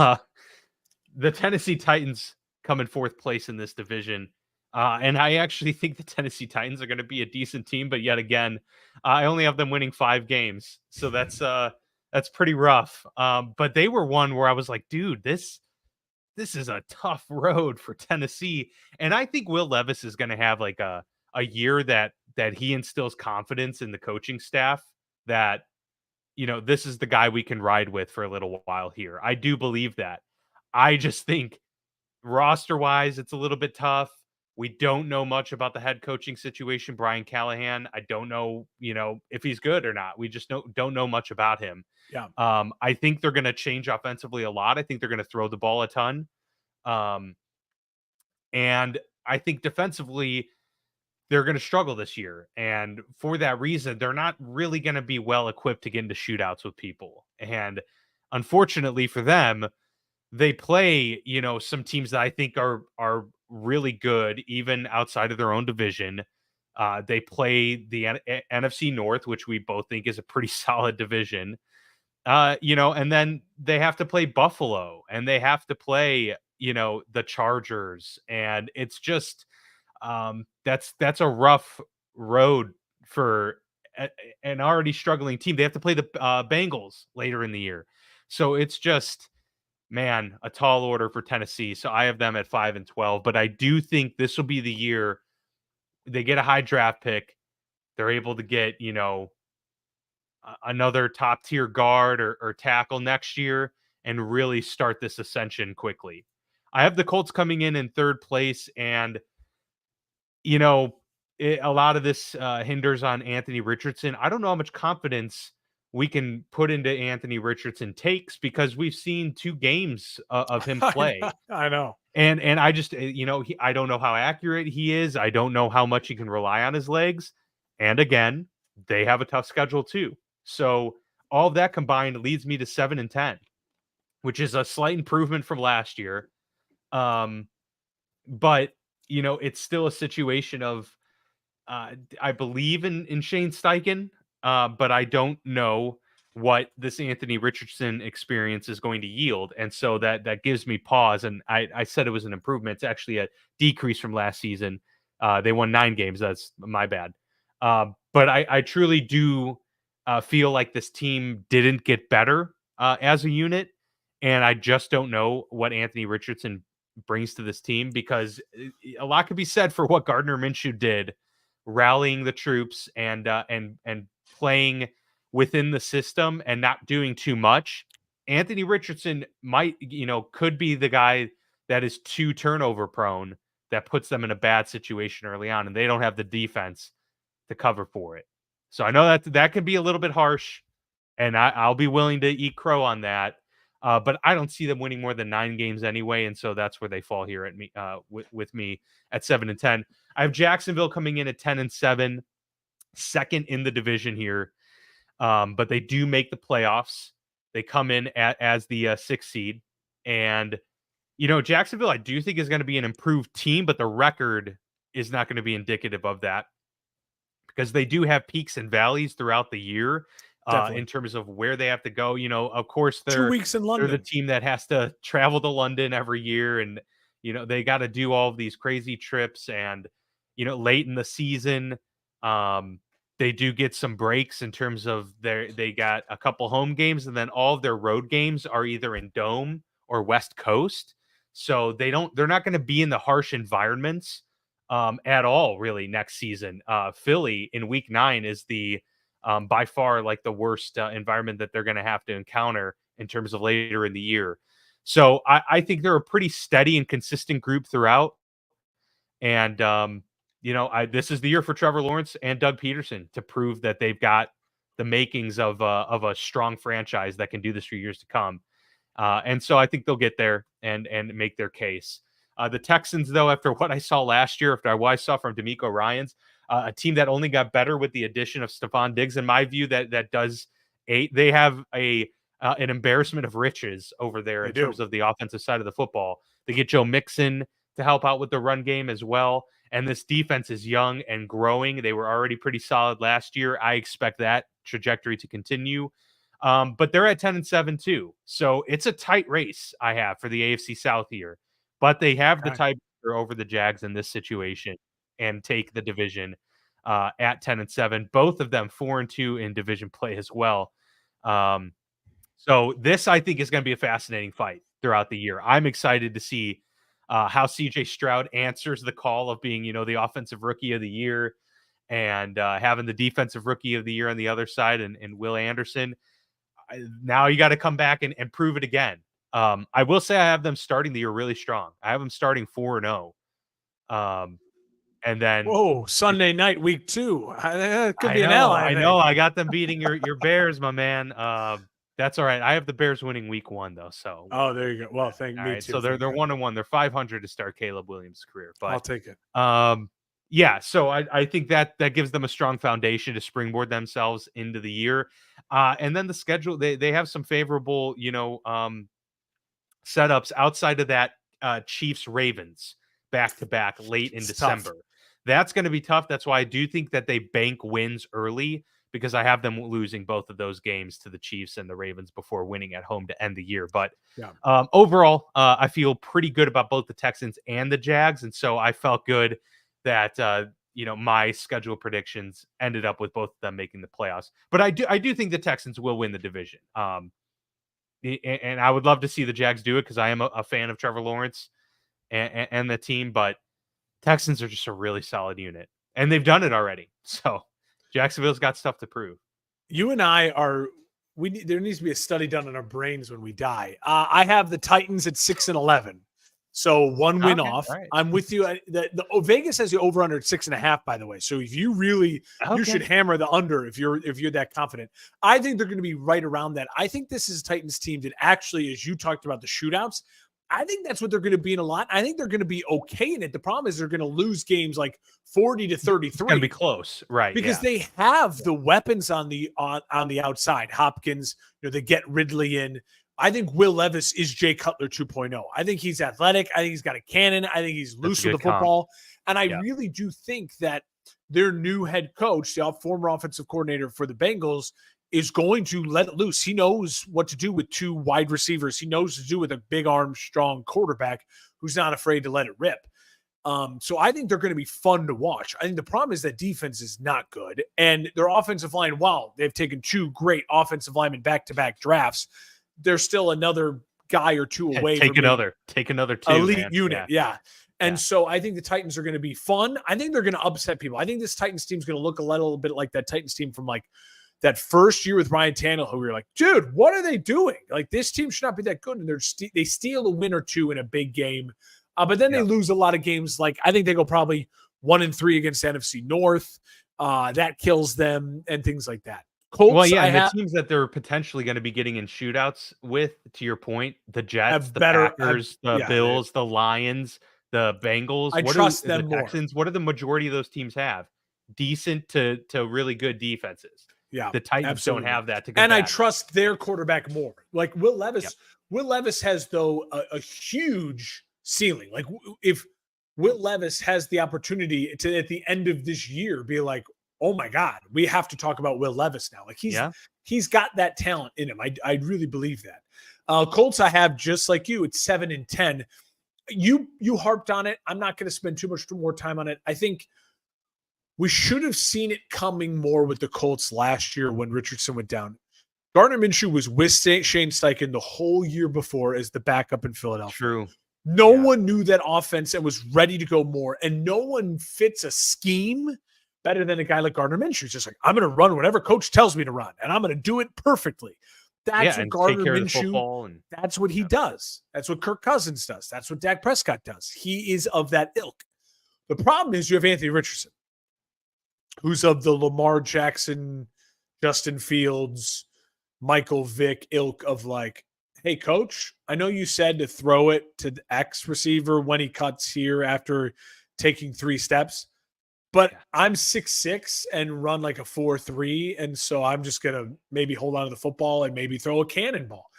The Tennessee Titans come in fourth place in this division. And I actually think the Tennessee Titans are going to be a decent team, but yet again, I only have them winning 5 games. So that's pretty rough. But they were one where I was like, dude, this is a tough road for Tennessee. And I think Will Levis is going to have like a year that he instills confidence in the coaching staff that, this is the guy we can ride with for a little while here. I do believe that. I just think roster-wise, it's a little bit tough. We don't know much about the head coaching situation, Brian Callahan. I don't know, if he's good or not. We just don't know much about him. Yeah. I think they're going to change offensively a lot. I think they're going to throw the ball a ton. And I think defensively, they're going to struggle this year. And for that reason, they're not really going to be well equipped to get into shootouts with people. And unfortunately for them, they play, some teams that I think are really good, even outside of their own division. They play the NFC North, which we both think is a pretty solid division. And then they have to play Buffalo and they have to play, the Chargers. And it's just that's a rough road for an already struggling team. They have to play the Bengals later in the year. So it's just, man, a tall order for Tennessee. So I have them at 5-12, but I do think this will be the year they get a high draft pick. They're able to get, another top tier guard or tackle next year and really start this ascension quickly. I have the Colts coming in third place, and a lot of this hinders on Anthony Richardson. I don't know how much confidence we can put into Anthony Richardson takes because we've seen 2 games of him play. I know. And I just, I don't know how accurate he is. I don't know how much he can rely on his legs. And again, they have a tough schedule too. So all of that combined leads me to 7-10, which is a slight improvement from last year. But it's still a situation of, I believe in Shane Steichen, but I don't know what this Anthony Richardson experience is going to yield. And so that gives me pause. And I said it was an improvement. It's actually a decrease from last season. They won 9 games. That's my bad. But I truly do feel like this team didn't get better as a unit. And I just don't know what Anthony Richardson brings to this team, because a lot could be said for what Gardner Minshew did, rallying the troops and playing within the system and not doing too much. Anthony Richardson could be the guy that is too turnover prone, that puts them in a bad situation early on, and they don't have the defense to cover for it. So I know that could be a little bit harsh, and I'll be willing to eat crow on that. But I don't see them winning more than 9 games anyway, and so that's where they fall here at me with me at 7-10. I have Jacksonville coming in at 10-7, second in the division here, but they do make the playoffs. They come in as the 6th seed, and Jacksonville I do think is going to be an improved team, but the record is not going to be indicative of that, because they do have peaks and valleys throughout the year. In terms of where they have to go. Of course, 2 weeks in London. They're the team that has to travel to London every year, and they got to do all of these crazy trips. And late in the season, they do get some breaks in terms of they got a couple home games, and then all of their road games are either in Dome or West Coast. So they're not going to be in the harsh environments at all really next season. Philly in week 9 is the by far like the worst environment that they're going to have to encounter in terms of later in the year. So I think they're a pretty steady and consistent group throughout. And, this is the year for Trevor Lawrence and Doug Peterson to prove that they've got the makings of a strong franchise that can do this for years to come. And so I think they'll get there and make their case. The Texans, though, after what I saw last year, after what I saw from DeMeco Ryans, a team that only got better with the addition of Stephon Diggs. In my view, they have an embarrassment of riches over there They in do. terms of the offensive side of the football. They get Joe Mixon to help out with the run game as well. And this defense is young and growing. They were already pretty solid last year. I expect that trajectory to continue. But they're at 10-7 too. So it's a tight race I have for the AFC South here. But they have the tiebreaker over the Jags in this situation and take the division at 10-7. Both of them 4-2 in division play as well. So this, I think, is going to be a fascinating fight throughout the year. I'm excited to see how CJ Stroud answers the call of being, the offensive rookie of the year and having the defensive rookie of the year on the other side and Will Anderson. Now you got to come back and prove it again. I will say I have them starting the year really strong. I have them starting 4-0. And then Sunday night, week 2. That could be an L. L. I know. I got them beating your Bears, my man. That's all right. I have the Bears winning week 1 though. So there you go. Well, thank me too. So they're 1-1. They're 500 to start Caleb Williams' career. But I'll take it. Yeah. So I think that gives them a strong foundation to springboard themselves into the year. And then the schedule, they have some favorable, setups outside of that Chiefs Ravens back to back late in December. Tough. That's going to be tough. That's why I do think that they bank wins early, because I have them losing both of those games to the Chiefs and the Ravens before winning at home to end the year. But overall, I feel pretty good about both the Texans and the Jags. And so I felt good that, my schedule predictions ended up with both of them making the playoffs. But I do think the Texans will win the division. And I would love to see the Jags do it because I am a fan of Trevor Lawrence and the team. But Texans are just a really solid unit, and they've done it already. So Jacksonville's got stuff to prove. You and I there needs to be a study done on our brains when we die. I have the Titans at 6-11. So 1 win off. Right. I'm with you. Vegas has the over under at 6.5, by the way. So if you really, you should hammer the under if you're that confident. I think they're going to be right around that. I think this is a Titans team that actually, as you talked about the shootouts, I think that's what they're going to be in a lot. I think they're going to be okay in it. The problem is they're going to lose games like 40-33. It's going to be close, right? Because they have the weapons on the outside. Hopkins, they get Ridley in. I think Will Levis is Jay Cutler 2.0. I think he's athletic. I think he's got a cannon. I think he's loose with the football. And I really do think that their new head coach, the former offensive coordinator for the Bengals, is going to let it loose. He knows what to do with 2 wide receivers. He knows what to do with a big arm, strong quarterback who's not afraid to let it rip. So I think they're going to be fun to watch. I think the problem is that defense is not good. And their offensive line, while they've taken 2 great offensive linemen back-to-back drafts, there's still another guy or 2 away. Take another 2. Elite unit. Yeah. And so I think the Titans are going to be fun. I think they're going to upset people. I think this Titans team is going to look a little bit like that Titans team from like that first year with Ryan Tannehill, who we were like, dude, what are they doing? Like, this team should not be that good. And they steal a win or 2 in a big game. But then they lose a lot of games. Like, I think they go probably 1-3 against NFC North. That kills them and things like that. Colts, the teams that they're potentially going to be getting in shootouts with, to your point, the Jets, the Packers, the Bills, the Lions, the Bengals. I trust them more. Texans, what do the majority of those teams have? Decent to really good defenses. Yeah, the Titans don't have that to go. And I trust their quarterback more. Like Will Levis. Yep. Will Levis has, though, a huge ceiling. Like, if Will Levis has the opportunity to, at the end of this year, be like, oh my God, we have to talk about Will Levis now. Like, he's got that talent in him. I really believe that. Colts, I have just like you. It's 7-10. You harped on it. I'm not going to spend too much more time on it. I think we should have seen it coming more with the Colts last year when Richardson went down. Gardner Minshew was with Shane Steichen the whole year before as the backup in Philadelphia. True. No one knew that offense and was ready to go more. And no one fits a scheme better than a guy like Gardner Minshew. He's just like, I'm going to run whatever coach tells me to run, and I'm going to do it perfectly. That's what Gardner Minshew, that's what he does. That's what Kirk Cousins does. That's what Dak Prescott does. He is of that ilk. The problem is you have Anthony Richardson, who's of the Lamar Jackson, Justin Fields, Michael Vick ilk of like, hey, coach, I know you said to throw it to the X receiver when he cuts here after taking 3 steps. But Yeah. I'm 6'6" and run like a 4.3, and so I'm just gonna maybe hold on to the football and maybe throw a cannonball.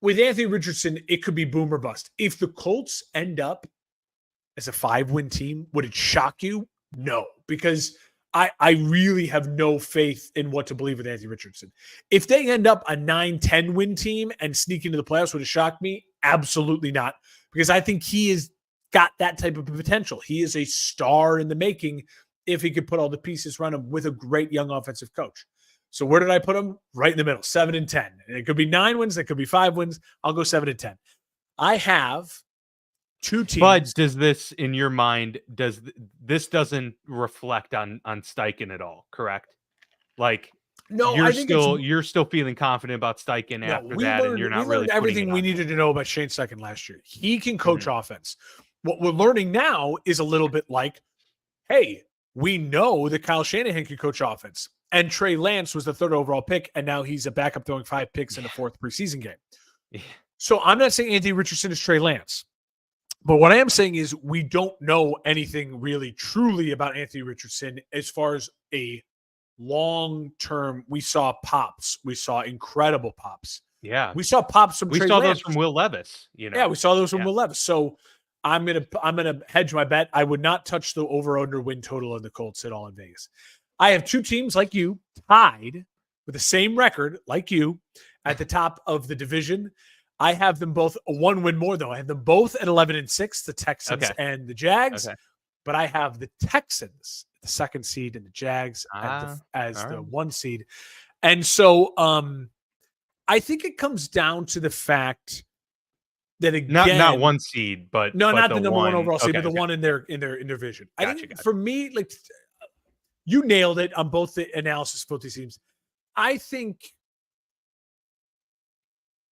With Anthony Richardson, it could be boom or bust. If the Colts end up as a 5-win team, would it shock you? No, because I really have no faith in what to believe with Anthony Richardson. If they end up a 9-10 win team and sneak into the playoffs, would it shock me? Absolutely not, because I think he has got that type of potential. He is a star in the making if he could put all the pieces around him with a great young offensive coach. So where did I put him? Right in the middle, 7-10. And it could be 9 wins, it could be 5 wins. I'll go 7-10. I have two teams. But does this, in your mind, this doesn't reflect on Steichen at all, correct? Like, No, you're I think you're still feeling confident about Steichen after that, and you're we not really learned putting everything it we on him. needed to know about Shane Steichen last year. He can coach offense. What we're learning now is a little bit like, hey, we know that Kyle Shanahan can coach offense. And Trey Lance was the 3rd overall pick, and now he's a backup throwing 5 picks in the 4th preseason game. Yeah. So I'm not saying Anthony Richardson is Trey Lance. But what I am saying is we don't know anything really truly about Anthony Richardson as far as a long-term. We saw pops. We saw incredible pops. Yeah. We saw pops from We Trey saw Lance. those from Will Levis, you know. Yeah, we saw those from Will Levis. So I'm gonna hedge my bet. I would not touch the over/under win total on the Colts at all in Vegas. I have two teams like you tied with the same record like you at the top of the division. I have them both a 1 win more though. I have them both at 11-6, the Texans and the Jags. Okay. But I have the Texans, the 2nd seed, and the Jags as the 1 seed. And so I think it comes down to the fact that again, not 1 seed, but not the number 1 one overall seed, but the one in their division. I think for me, like you nailed it on both the analysis of both these teams. I think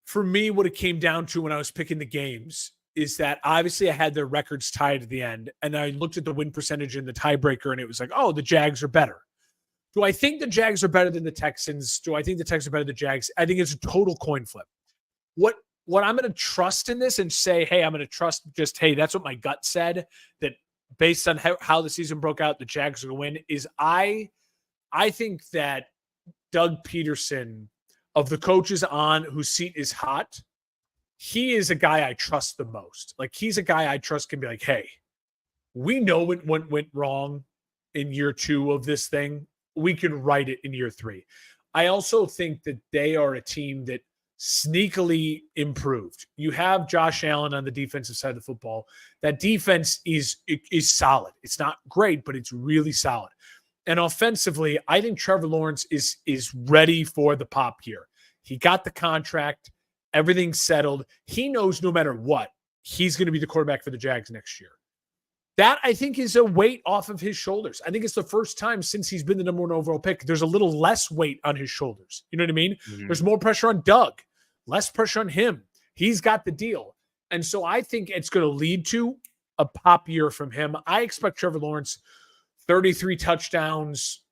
for me, what it came down to when I was picking the games is that obviously I had their records tied at the end, and I looked at the win percentage in the tiebreaker, and it was like, oh, the Jags are better. Do I think the Jags are better than the Texans? Do I think the Texans are better than the Jags? I think it's a total coin flip. What I'm going to trust in this and say, hey, I'm going to trust just, hey, that's what my gut said, that based on how the season broke out, the Jags are going to win, is I think that Doug Peterson, of the coaches on whose seat is hot, he is a guy I trust the most. Like, he's a guy I trust can be like, hey, we know what went wrong in year 2 of this thing. We can right it in year 3. I also think that they are a team that sneakily improved. You have Josh Allen on the defensive side of the football. That defense is solid. It's not great, but it's really solid. And offensively, I think Trevor Lawrence is ready for the pop here. He got the contract. Everything's settled. He knows no matter what, he's going to be the quarterback for the Jags next year. That, I think, is a weight off of his shoulders. I think it's the first time since he's been the number 1 overall pick. There's a little less weight on his shoulders. You know what I mean? Mm-hmm. There's more pressure on Doug, less pressure on him. He's got the deal. And so I think it's going to lead to a pop year from him. I expect Trevor Lawrence, 33 touchdowns,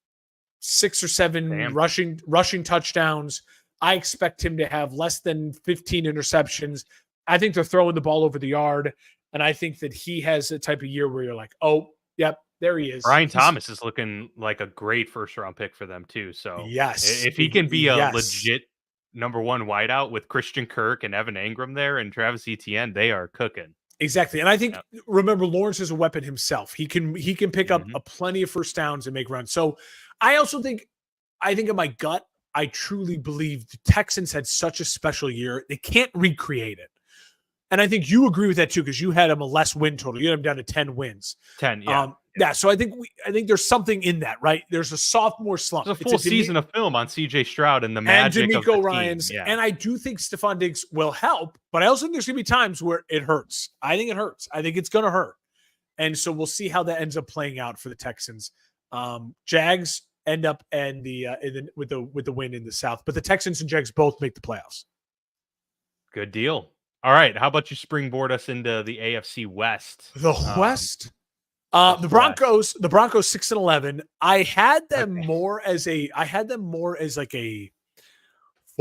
6 or 7 rushing touchdowns. I expect him to have less than 15 interceptions. I think they're throwing the ball over the yard. And I think that he has a type of year where you're like, oh, yep, there he is. Brian Thomas is looking like a great 1st-round pick for them too. So yes, if he can be a legit number 1 wideout with Christian Kirk and Evan Engram there and Travis Etienne, they are cooking. Exactly. And I think, remember, Lawrence is a weapon himself. He can pick up a plenty of first downs and make runs. So I also think, in my gut, I truly believe the Texans had such a special year. They can't recreate it. And I think you agree with that too, because you had them a less win total. You had them down to 10 wins. 10, yeah. So I think there's something in that, right? There's a sophomore slump. There's a full season of film on CJ Stroud and the magic and of the Ryans. team. Yeah. And I do think Stephon Diggs will help, but I also think there's going to be times where it hurts. I think it hurts. I think it's going to hurt. And so we'll see how that ends up playing out for the Texans. Jags end up with the win in the South, but the Texans and Jags both make the playoffs. Good deal. All right, how about you springboard us into the AFC West? The West? The Broncos 6-11. I had them more as like a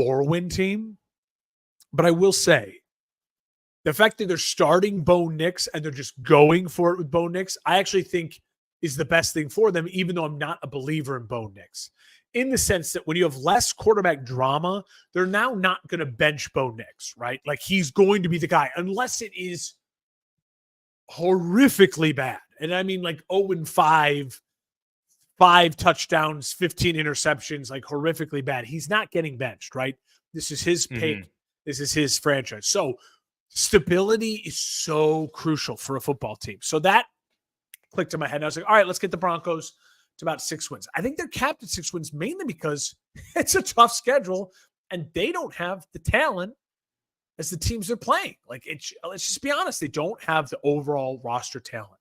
4-win team. But I will say, the fact that they're starting Bo Nix and they're just going for it with Bo Nix, I actually think is the best thing for them, even though I'm not a believer in Bo Nix. In the sense that when you have less quarterback drama, they're now not going to bench Bo Nix, right? Like he's going to be the guy, unless it is horrifically bad. And I mean like 0-5, 5 touchdowns, 15 interceptions, like horrifically bad. He's not getting benched, right? This is his pick. Mhm. This is his franchise. So stability is so crucial for a football team. So that clicked in my head. And I was like, all right, let's get the Broncos to about 6 wins. I think they're capped at 6 wins mainly because it's a tough schedule and they don't have the talent as the teams they're playing. Like, let's just be honest, they don't have the overall roster talent.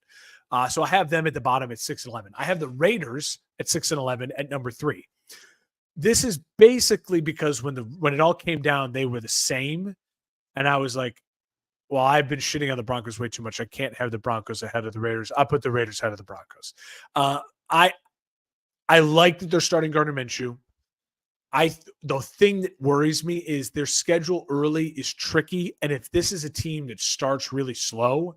So I have them at the bottom at 6-11. I have the Raiders at 6-11 at number 3. This is basically because when it all came down, they were the same. And I was like, well, I've been shitting on the Broncos way too much. I can't have the Broncos ahead of the Raiders. I'll put the Raiders ahead of the Broncos. I like that they're starting Gardner Minshew. The thing that worries me is their schedule early is tricky. And if this is a team that starts really slow,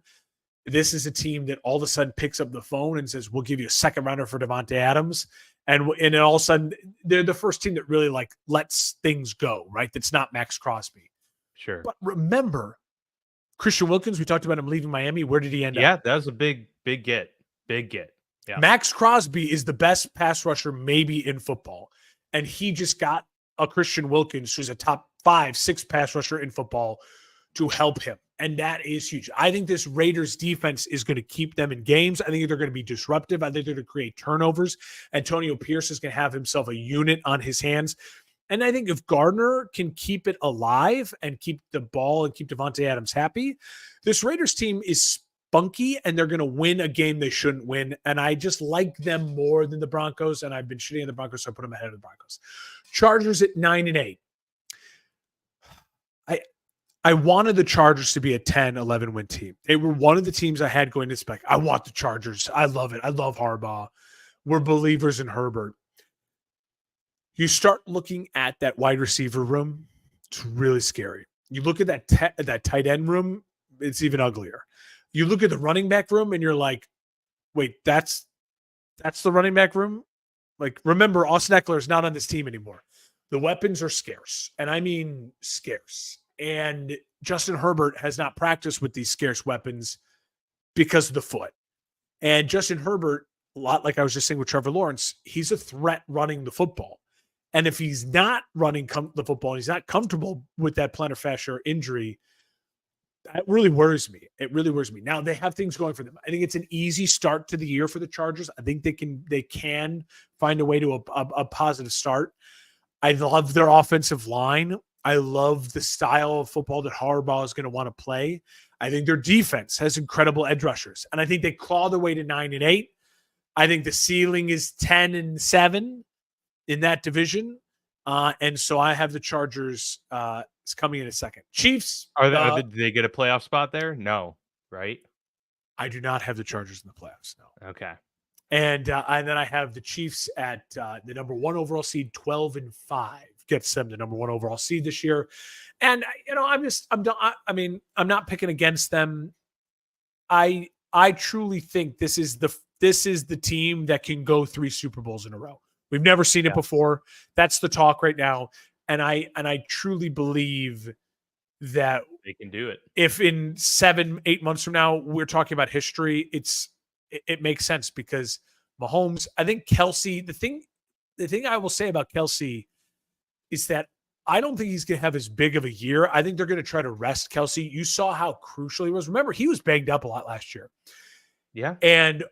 this is a team that all of a sudden picks up the phone and says, we'll give you a second rounder for Devontae Adams. And then all of a sudden, they're the first team that really like lets things go, right? That's not Max Crosby. Sure. But remember, Christian Wilkins, we talked about him leaving Miami. Where did he end up? Yeah, that was a big get. Big get. Yeah. Max Crosby is the best pass rusher maybe in football. And he just got a Christian Wilkins, who's a top 5, 6 pass rusher in football, to help him. And that is huge. I think this Raiders defense is going to keep them in games. I think they're going to be disruptive. I think they're going to create turnovers. Antonio Pierce is going to have himself a unit on his hands. And I think if Gardner can keep it alive and keep the ball and keep Devontae Adams happy, this Raiders team is spunky and they're going to win a game they shouldn't win. And I just like them more than the Broncos. And I've been shitting on the Broncos, so I put them ahead of the Broncos. Chargers at 9-8. I wanted the Chargers to be a 10-11 win team. They were one of the teams I had going to spec. I want the Chargers. I love it. I love Harbaugh. We're believers in Herbert. You start looking at that wide receiver room, it's really scary. You look at that tight end room, it's even uglier. You look at the running back room and you're like, wait, that's the running back room? Like, remember, Austin Eckler is not on this team anymore. The weapons are scarce, and I mean scarce. And Justin Herbert has not practiced with these scarce weapons because of the foot. And Justin Herbert, a lot like I was just saying with Trevor Lawrence, he's a threat running the football. And if he's not running the football and he's not comfortable with that plantar fascia injury, that really worries me. It really worries me. Now, they have things going for them. I think it's an easy start to the year for the Chargers. I think they can find a way to a positive start. I love their offensive line. I love the style of football that Harbaugh is going to want to play. I think their defense has incredible edge rushers. And I think they claw their way to 9-8. I think the ceiling is 10-7 in that division. And so I have the Chargers coming in a second. Chiefs. Did they get a playoff spot there? No, right? I do not have the Chargers in the playoffs. No. Okay. And then I have the Chiefs at the number 1 overall seed, 12-5. Gets them the number 1 overall seed this year. And, I'm done. I mean, I'm not picking against them. I truly think this is the team that can go 3 Super Bowls in a row. We've never seen it before. That's the talk right now. And I truly believe that they can do it. If in 7-8 months from now, we're talking about history, it makes sense because Mahomes, I think Kelsey, the thing I will say about Kelsey is that I don't think he's going to have as big of a year. I think they're going to try to rest Kelsey. You saw how crucial he was. Remember, he was banged up a lot last year. Yeah. And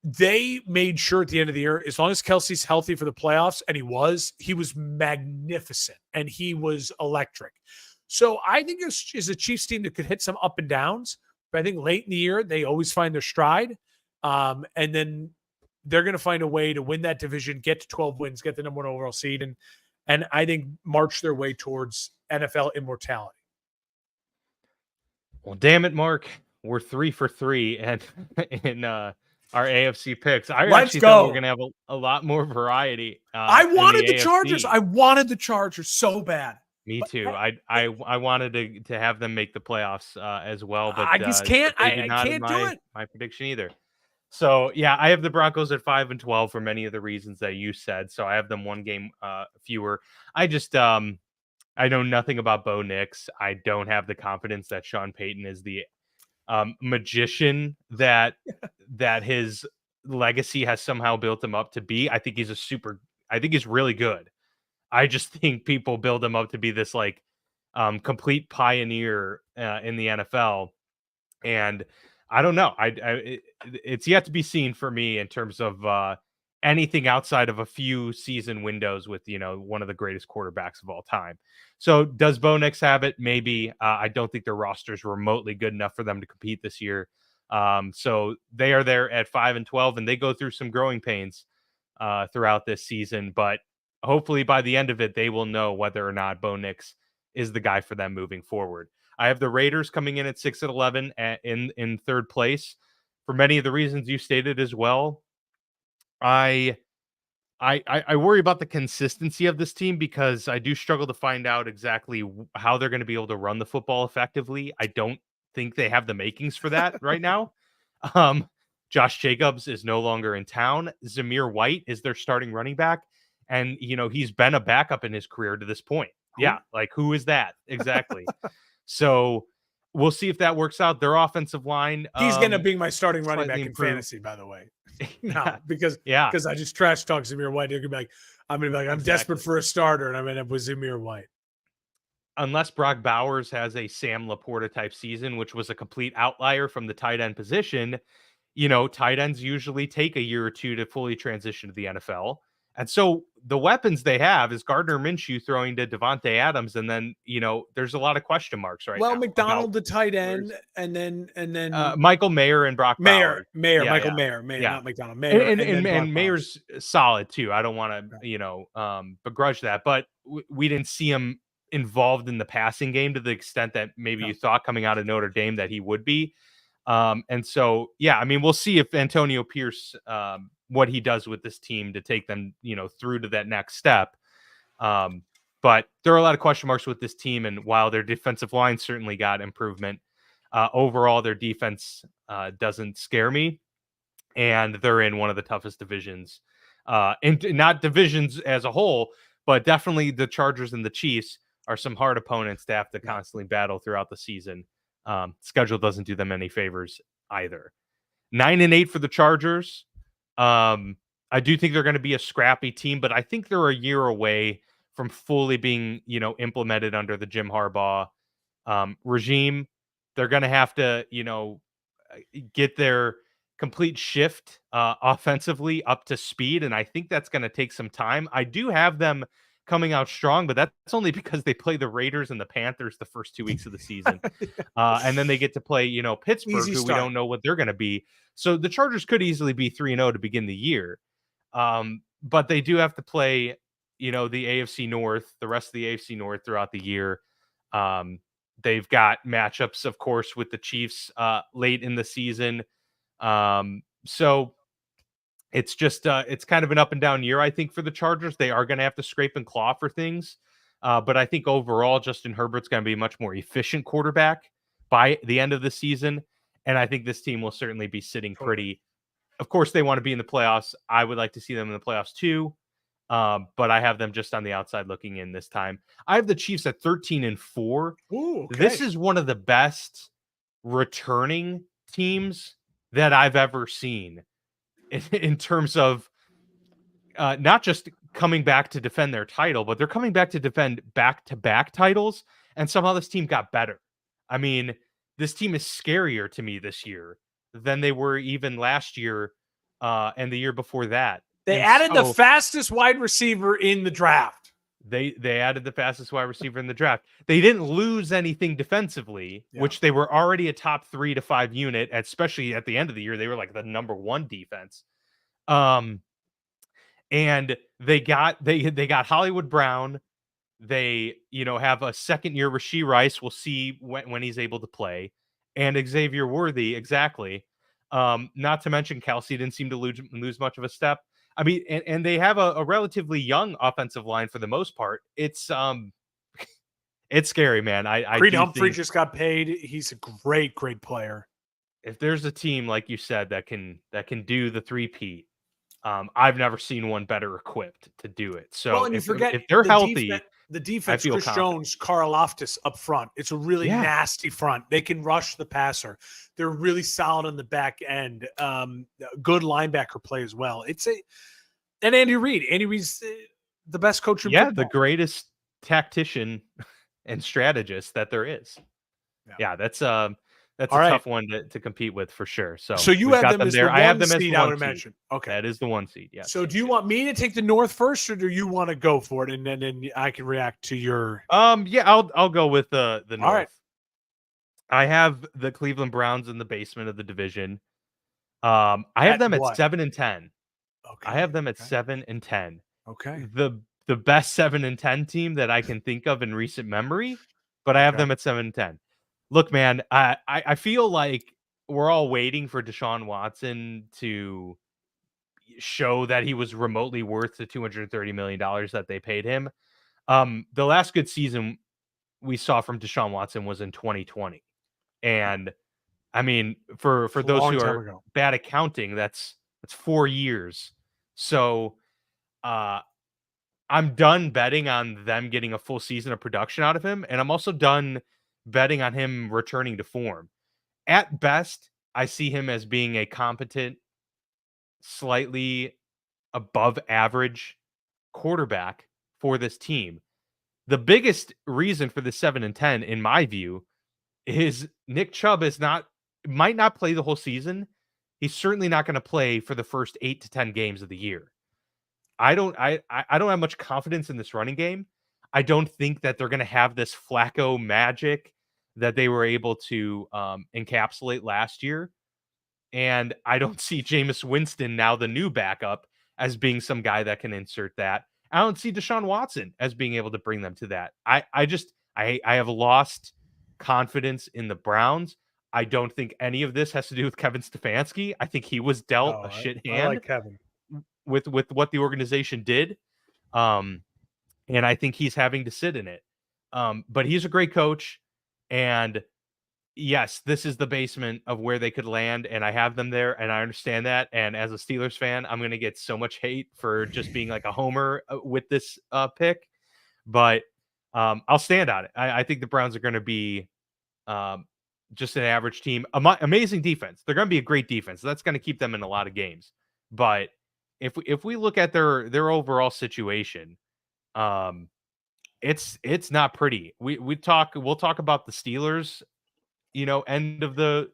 they made sure at the end of the year, as long as Kelsey's healthy for the playoffs, and he was magnificent and he was electric. So I think it's a Chiefs team that could hit some up and downs, but I think late in the year, they always find their stride. And then they're going to find a way to win that division, get to 12 wins, get the number 1 overall seed, and I think march their way towards NFL immortality. Well, damn it, Mark. We're 3 for 3 and in our AFC picks. I actually thought we're going to have a lot more variety. I wanted the Chargers. I wanted the Chargers so bad. Me too. I wanted to have them make the playoffs as well, but I just can't. I can't do it. My prediction either. So yeah, I have the Broncos at 5-12 for many of the reasons that you said. So I have them one game fewer. I just I know nothing about Bo Nix. I don't have the confidence that Sean Payton is the magician that his legacy has somehow built him up to be. I think he's really good. I just think people build him up to be this like complete pioneer in the NFL, and I don't know. It's yet to be seen for me in terms of anything outside of a few season windows with one of the greatest quarterbacks of all time. So does Bo Nix have it? Maybe. I don't think their roster is remotely good enough for them to compete this year. So they are there at 5-12, and they go through some growing pains throughout this season. But hopefully by the end of it, they will know whether or not Bo Nix is the guy for them moving forward. I have the Raiders coming in at 6-11 in third place for many of the reasons you stated as well. I worry about the consistency of this team because I do struggle to find out exactly how they're going to be able to run the football effectively. I don't think they have the makings for that right now. Um, Josh Jacobs is no longer in town. Zamir White is their starting running back, and he's been a backup in his career to this point. Yeah, like who is that exactly? So we'll see if that works out. Their offensive line, he's going to be my starting running back in improved. fantasy, by the way. No, because yeah, I just trash talk Zamir White. You're gonna be like, I'm desperate for a starter, and I'm gonna end up with Zamir White. Unless Brock Bowers has a Sam Laporta type season, which was a complete outlier from the tight end position, tight ends usually take a year or two to fully transition to the NFL. And so the weapons they have is Gardner Minshew throwing to Devontae Adams, and then there's a lot of question marks right now. Well, McDonald the tight end, and then Michael Mayer and Brock Bowers. Michael Mayer, not McDonald, Mayer, and Mayer's solid too. I don't want to begrudge that, but we didn't see him involved in the passing game to the extent that maybe you thought coming out of Notre Dame that he would be. And so, yeah, I mean, we'll see if Antonio Pierce, what he does with this team to take them, through to that next step. But there are a lot of question marks with this team. And while their defensive line certainly got improvement, overall, their defense doesn't scare me. And they're in one of the toughest divisions, and not divisions as a whole, but definitely the Chargers and the Chiefs are some hard opponents to have to constantly battle throughout the season. Schedule doesn't do them any favors either. 9-8 for the Chargers. I do think they're going to be a scrappy team, but I think they're a year away from fully being, implemented under the Jim Harbaugh regime. They're going to have to, get their complete shift offensively up to speed, and I think that's going to take some time. I do have them coming out strong, but that's only because they play the Raiders and the Panthers the first 2 weeks of the season. And then they get to play, Pittsburgh, who we don't know what they're going to be. So the Chargers could easily be 3-0 to begin the year. But they do have to play, the AFC North, the rest of the AFC North throughout the year. They've got matchups, of course, with the Chiefs late in the season. So it's just it's kind of an up and down year, I think, for the Chargers. They are going to have to scrape and claw for things. But I think overall, Justin Herbert's going to be a much more efficient quarterback by the end of the season. And I think this team will certainly be sitting pretty. Of course, they want to be in the playoffs. I would like to see them in the playoffs too. But I have them just on the outside looking in this time. I have the Chiefs at 13-4. Ooh, okay. This is one of the best returning teams that I've ever seen in terms of not just coming back to defend their title, but they're coming back to defend back-to-back titles, and somehow this team got better. I mean, this team is scarier to me this year than they were even last year and the year before that. They added the fastest wide receiver in the draft. They added the fastest wide receiver in the draft. They didn't lose anything defensively, which they were already a top 3 to 5 unit, especially at the end of the year. They were like the number 1 defense. And they got Hollywood Brown. They, have a second year Rashee Rice. We'll see when he's able to play. And Xavier Worthy, exactly. Not to mention Kelsey didn't seem to lose much of a step. I mean, and they have a relatively young offensive line for the most part. It's it's scary, man. Creed Humphrey just got paid. He's a great player. if there's a team like you said that can do the three-peat, I've never seen one better equipped to do it. Well, So and you forget if they're the defense. healthy, The I defense, feel Chris confident. Jones, Karlaftis up front. It's a really Yeah. nasty front. They can rush the passer. They're really solid on the back end. Good linebacker play as well. And Andy Reid. Andy Reid's the best coach in Yeah, football. the greatest tactician and strategist that there is. Yeah, that's a tough one to compete with for sure. So you we've have got them them as the there. I have one them as the seed, I would one seed. imagine. Okay. That is the one seed. Yes. So do you want me to take the North first, or do you want to go for it, and then I can react to your? Yeah, I'll go with the North. All right. I have the Cleveland Browns in the basement of the division. I have them at 7-10. Okay. I have them at 7-10. Okay. The best 7-10 team that I can think of in recent memory, but I have them at 7-10. Look, man, I feel like we're all waiting for Deshaun Watson to show that he was remotely worth the $230 million that they paid him. The last good season we saw from Deshaun Watson was in 2020. And I mean, for those who are bad at counting, that's 4 years. So I'm done betting on them getting a full season of production out of him, and I'm also done betting on him returning to form. At best, I see him as being a competent, slightly above average quarterback for this team. The biggest reason for the 7-10, in my view, is Nick Chubb might not play the whole season. He's certainly not going to play for the first 8 to 10 games of the year. I don't have much confidence in this running game. I don't think that they're going to have this Flacco magic that they were able to encapsulate last year. And I don't see Jameis Winston, now the new backup, as being some guy that can insert that. I don't see Deshaun Watson as being able to bring them to that. I have lost confidence in the Browns. I don't think any of this has to do with Kevin Stefanski. I think he was dealt a shit hand. I like Kevin. With what the organization did. And I think he's having to sit in it. But he's a great coach. And yes, this is the basement of where they could land. And I have them there. And I understand that. And as a Steelers fan, I'm going to get so much hate for just being like a homer with this pick. But I'll stand on it. I think the Browns are going to be just an average team. Amazing defense. They're going to be a great defense. That's going to keep them in a lot of games. But if we look at their overall situation, it's not pretty. We'll talk about the Steelers, end of the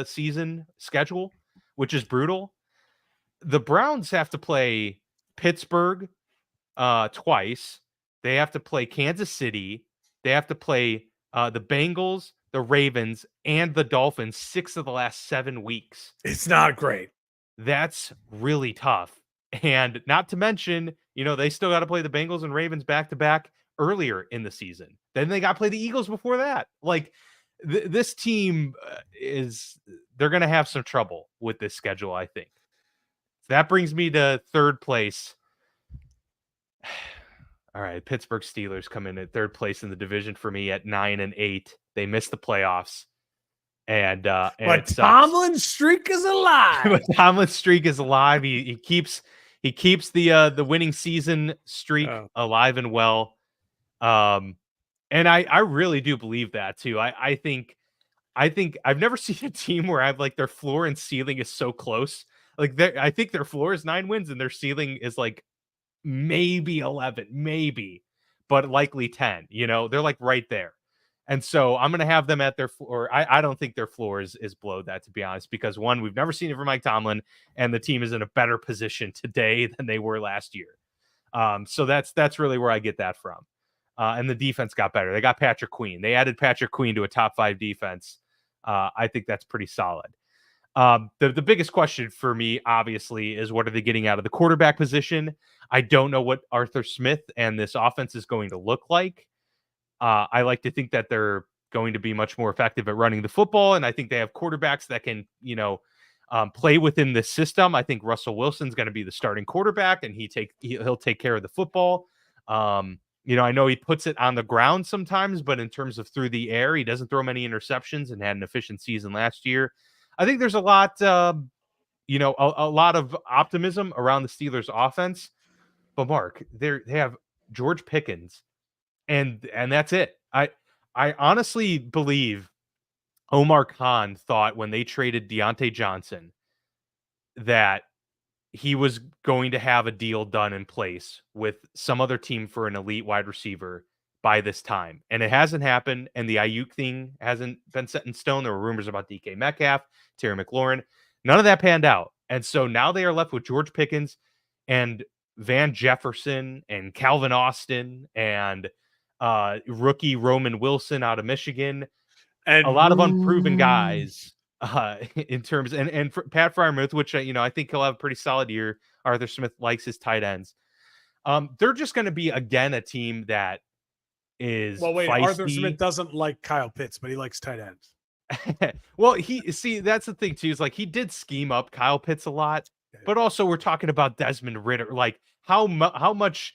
season schedule, which is brutal. The Browns have to play Pittsburgh twice. They have to play Kansas City. They have to play the Bengals, the Ravens, and the Dolphins 6 of the last 7 weeks. It's not great. That's really tough. And not to mention, they still got to play the Bengals and Ravens back to back earlier in the season. Then they got to play the Eagles before that. Like this team they're going to have some trouble with this schedule, I think. So that brings me to third place. All right, Pittsburgh Steelers come in at third place in the division for me at 9-8. They missed the playoffs. And but Tomlin's streak is alive. Tomlin's streak is alive. He keeps the winning season streak alive and well. And I really do believe that too. I think I've never seen a team where I've like their floor and ceiling is so close. Like I think their floor is 9 wins and their ceiling is like maybe 11, maybe, but likely 10. They're like right there. And so I'm going to have them at their floor. I don't think their floor is below that, to be honest, because one, we've never seen it from Mike Tomlin, and the team is in a better position today than they were last year. So that's really where I get that from. And the defense got better. They got Patrick Queen. They added Patrick Queen to a top 5 defense. I think that's pretty solid. The biggest question for me, obviously, is what are they getting out of the quarterback position? I don't know what Arthur Smith and this offense is going to look like. I like to think that they're going to be much more effective at running the football, and I think they have quarterbacks that can, play within the system. I think Russell Wilson's going to be the starting quarterback, and he'll take care of the football. I know he puts it on the ground sometimes, but in terms of through the air, he doesn't throw many interceptions and had an efficient season last year. I think there's a lot, a lot of optimism around the Steelers offense. But Mark, they have George Pickens, and that's it. I honestly believe Omar Khan thought when they traded Deontay Johnson that he was going to have a deal done in place with some other team for an elite wide receiver by this time. And it hasn't happened. And the Ayuk thing hasn't been set in stone. There were rumors about DK Metcalf, Terry McLaurin. None of that panned out. And so now they are left with George Pickens and Van Jefferson and Calvin Austin and rookie Roman Wilson out of Michigan. A lot of unproven guys in terms and for Pat Freiermuth, which I think he'll have a pretty solid year. Arthur Smith likes his tight ends. They're just going to be again a team that is feisty. Arthur Smith doesn't like Kyle Pitts, but he likes tight ends. Well, that's the thing too. Is like he did scheme up Kyle Pitts a lot, but also we're talking about Desmond Ridder. Like how much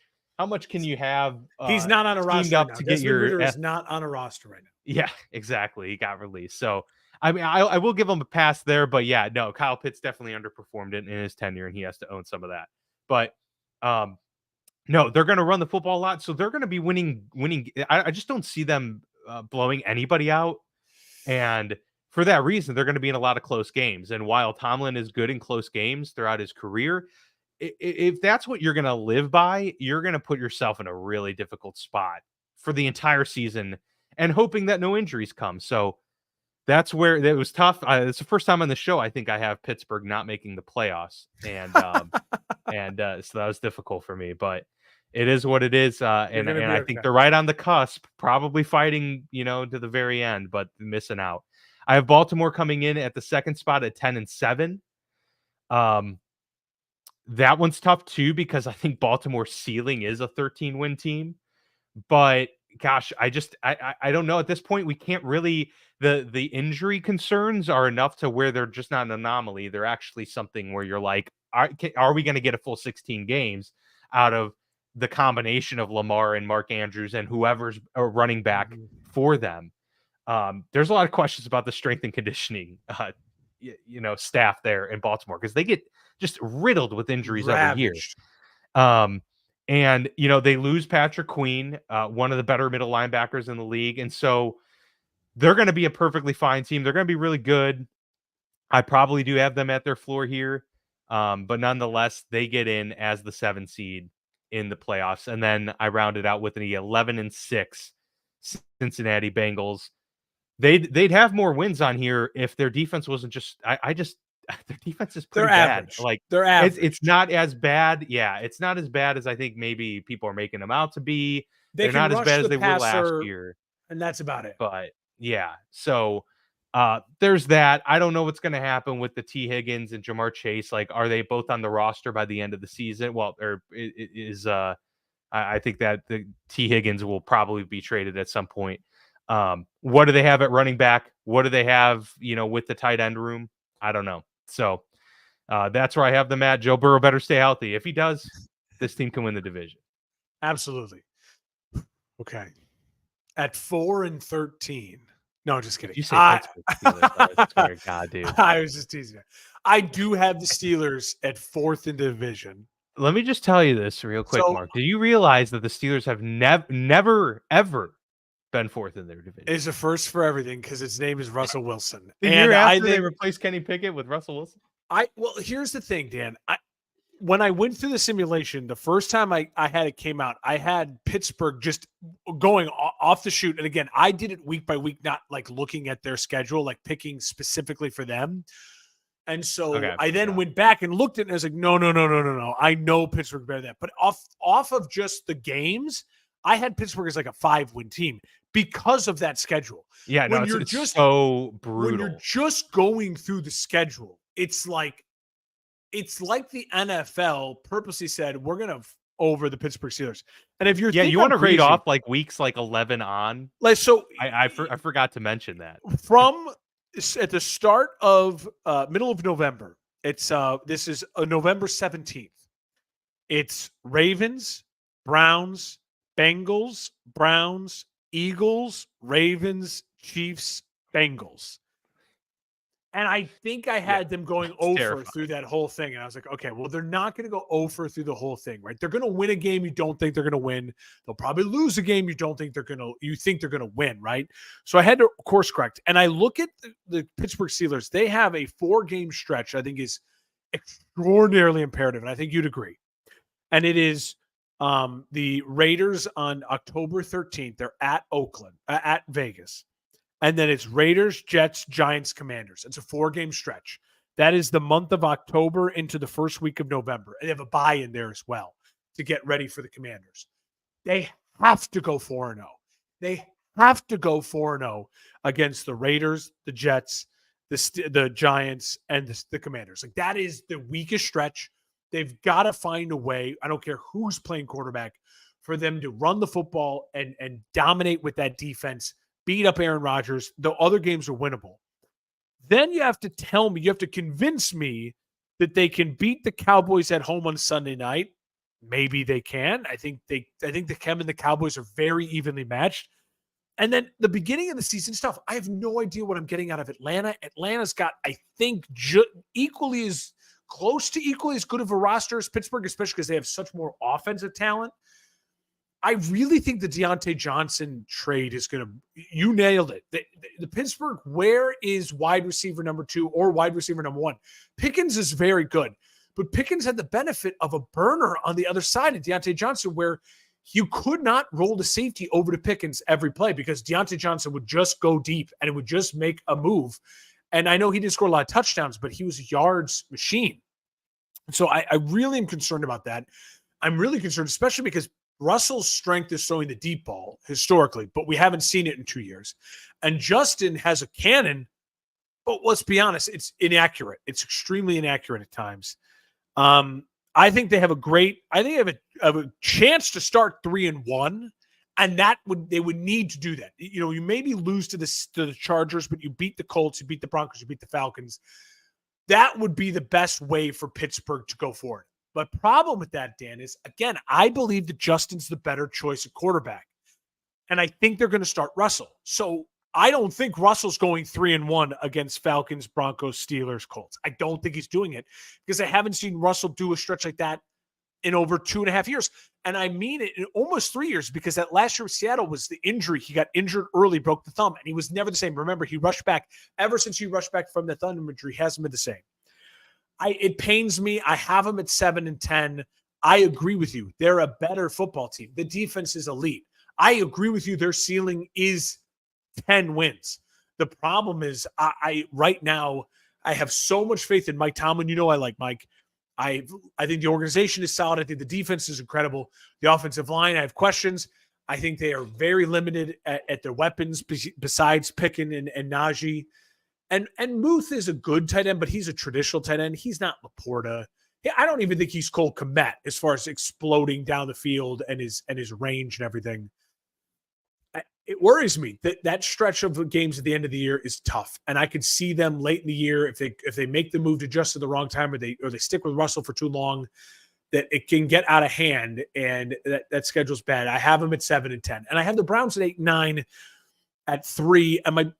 can you have? He's not on a roster up right now. to Desmond get your Ridder is not on a roster right now. Yeah, exactly. He got released. So, I mean, I will give him a pass there, but yeah, no, Kyle Pitts definitely underperformed in his tenure, and he has to own some of that. But, no, they're going to run the football a lot, so they're going to be winning. I just don't see them blowing anybody out, and for that reason, they're going to be in a lot of close games. And while Tomlin is good in close games throughout his career, if that's what you're going to live by, you're going to put yourself in a really difficult spot for the entire season and hoping that no injuries come. So that's where it was tough. It's the first time on the show I think I have Pittsburgh not making the playoffs, and so that was difficult for me. But it is what it is, and I think they're right on the cusp, probably fighting, to the very end, but missing out. I have Baltimore coming in at the second spot at 10-7. That one's tough too because I think Baltimore's ceiling is a 13-win team, but gosh, I don't know. At this point, we can't really. The injury concerns are enough to where they're just not an anomaly. They're actually something where you're like, are we going to get a full 16 games out of the combination of Lamar and Mark Andrews and whoever's a running back for them? There's a lot of questions about the strength and conditioning, staff there in Baltimore because they get just riddled with injuries every year. And, they lose Patrick Queen, one of the better middle linebackers in the league. And so they're going to be a perfectly fine team. They're going to be really good. I probably do have them at their floor here. But nonetheless, they get in as the 7 seed in the playoffs. And then I rounded out with the 11-6 Cincinnati Bengals. They'd have more wins on here if their defense wasn't just, their defense is pretty bad. Average. Like they're average. It's not as bad. Yeah, it's not as bad as I think maybe people are making them out to be. They're not as bad as they were last year, and that's about it. But yeah, so there's that. I don't know what's going to happen with the T. Higgins and Jamar Chase. Like, are they both on the roster by the end of the season? Well, I think that the T. Higgins will probably be traded at some point. What do they have at running back? What do they have, with the tight end room? I don't know. So that's where I have them at. Joe Burrow better stay healthy. If he does, this team can win the division. Absolutely. Okay. At 4-13. No, just kidding. You say Pittsburgh Steelers. I swear to God, dude. I was just teasing you. I do have the Steelers at 4th in division. Let me just tell you this real quick, Mark. Do you realize that the Steelers have never, ever been 4th in their division? It's a first for everything because its name is Russell Wilson. The year after they replaced Kenny Pickett with Russell Wilson? Well, here's the thing, Dan. When I went through the simulation, the first time I had it came out, I had Pittsburgh just going off the shoot. And again, I did it week by week, not like looking at their schedule, like picking specifically for them. And so I then went back and looked at it and I was like, no. I know Pittsburgh better than that. But off of just the games, I had Pittsburgh as like a 5-win team because of that schedule. Yeah, it's just so brutal. When you're just going through the schedule, it's like the NFL purposely said, we're going to over the Pittsburgh Steelers. And if you're you want to rate off like weeks like 11 on. Like, so I forgot to mention that. From at the start of middle of November, it's this is November 17th. It's Ravens, Browns, Bengals, Browns, Eagles, Ravens, Chiefs, Bengals. And I think I had them going over terrifying. through that whole thing. And I was like, okay, well, they're not going to go over through the whole thing, right? They're going to win a game you don't think they're going to win. They'll probably lose a game you think they're going to win, right? So I had to course correct. And I look at the Pittsburgh Steelers. They have a 4-game stretch I think is extraordinarily imperative. And I think you'd agree. And it is the Raiders on October 13th. They're at at Vegas. And then it's Raiders, Jets, Giants, Commanders. It's a 4-game stretch. That is the month of October into the first week of November. And they have a bye in there as well to get ready for the Commanders. They have to go 4-0. They have to go 4-0 against the Raiders, the Jets, the Giants, and the Commanders. Like, that is the weakest stretch. They've got to find a way, I don't care who's playing quarterback, for them to run the football and dominate with that defense, beat up Aaron Rodgers. The other games are winnable. Then you have to tell me, you have to convince me that they can beat the Cowboys at home on Sunday night. Maybe they can. I think the Chem and the Cowboys are very evenly matched. And then the beginning of the season stuff, I have no idea what I'm getting out of Atlanta. Atlanta's got, I think, equally as good of a roster as Pittsburgh, especially because they have such more offensive talent. I really think the Deontay Johnson trade is going to, you nailed it. The Pittsburgh, where is wide receiver number 2 or wide receiver number 1? Pickens is very good, but Pickens had the benefit of a burner on the other side of Deontay Johnson where you could not roll the safety over to Pickens every play because Deontay Johnson would just go deep and it would just make a move. And I know he didn't score a lot of touchdowns, but he was a yards machine. So I really am concerned about that. I'm really concerned, especially because Russell's strength is throwing the deep ball historically, but we haven't seen it in 2 years. And Justin has a cannon, but let's be honest, it's inaccurate. It's extremely inaccurate at times. I think they have a chance to start 3-1, and they would need to do that. You know, you maybe lose to the Chargers, but you beat the Colts, you beat the Broncos, you beat the Falcons. That would be the best way for Pittsburgh to go forward. But problem with that, Dan, is, again, I believe that Justin's the better choice at quarterback. And I think they're going to start Russell. So I don't think Russell's going 3-1 against Falcons, Broncos, Steelers, Colts. I don't think he's doing it because I haven't seen Russell do a stretch like that in over 2.5 years. And I mean it, in almost 3 years, because that last year with Seattle was the injury. He got injured early, broke the thumb, and he was never the same. Remember, he rushed back. Ever since he rushed back from the thumb injury, he hasn't been the same. It pains me. I have them at 7-10. I agree with you. They're a better football team. The defense is elite. I agree with you. Their ceiling is 10 wins. The problem is I right now, I have so much faith in Mike Tomlin. You know I like Mike. I think the organization is solid. I think the defense is incredible. The offensive line, I have questions. I think they are very limited at their weapons besides Pickens and Najee. And Muth is a good tight end, but he's a traditional tight end. He's not Laporta. I don't even think he's Cole Kmet as far as exploding down the field and his range and everything. It worries me that stretch of games at the end of the year is tough, and I could see them late in the year if they make the move to just at the wrong time, or they stick with Russell for too long, that it can get out of hand, and that schedule's bad. I have them at 7-10, and I have the Browns at 8-9 at 3. And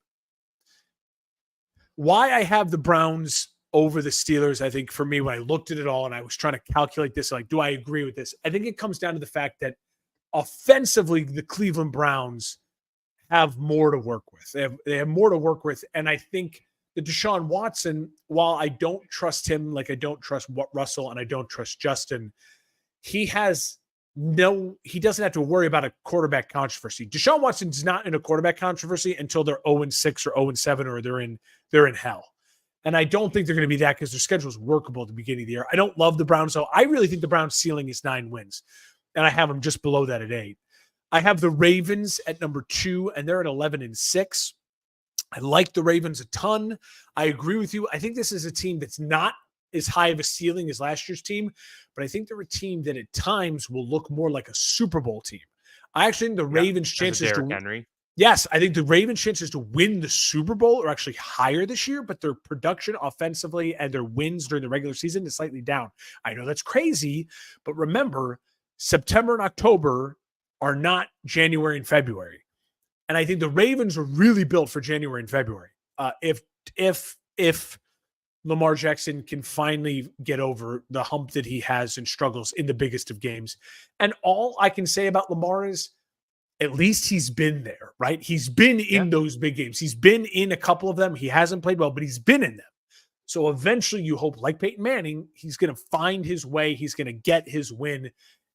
why I have the Browns over the Steelers, I think for me, when I looked at it all and I was trying to calculate this, like, do I agree with this? I think it comes down to the fact that offensively, the Cleveland Browns have more to work with. They have more to work with. And I think that Deshaun Watson, while I don't trust him, like I don't trust Russell and I don't trust Justin, he doesn't have to worry about a quarterback controversy. Deshaun Watson's not in a quarterback controversy until they're 0-6 or 0-7 or they're in hell. And I don't think they're going to be that because their schedule is workable at the beginning of the year. I don't love the Browns, so I really think the Browns' ceiling is 9 wins. And I have them just below that at 8. I have the Ravens at number 2, and they're at 11-6. I like the Ravens a ton. I agree with you. I think this is a team that's not as high of a ceiling as last year's team, but I think they're a team that at times will look more like a Super Bowl team. I actually think the Ravens' chances to Henry. Yes, I think the Ravens' chances to win the Super Bowl are actually higher this year, but their production offensively and their wins during the regular season is slightly down. I know that's crazy, but remember, September and October are not January and February. And I think the Ravens are really built for January and February. If if Lamar Jackson can finally get over the hump that he has and struggles in the biggest of games. And all I can say about Lamar is at least he's been there, right? He's been Yeah. in those big games. He's been in a couple of them. He hasn't played well, but he's been in them. So eventually you hope, like Peyton Manning, he's going to find his way. He's going to get his win.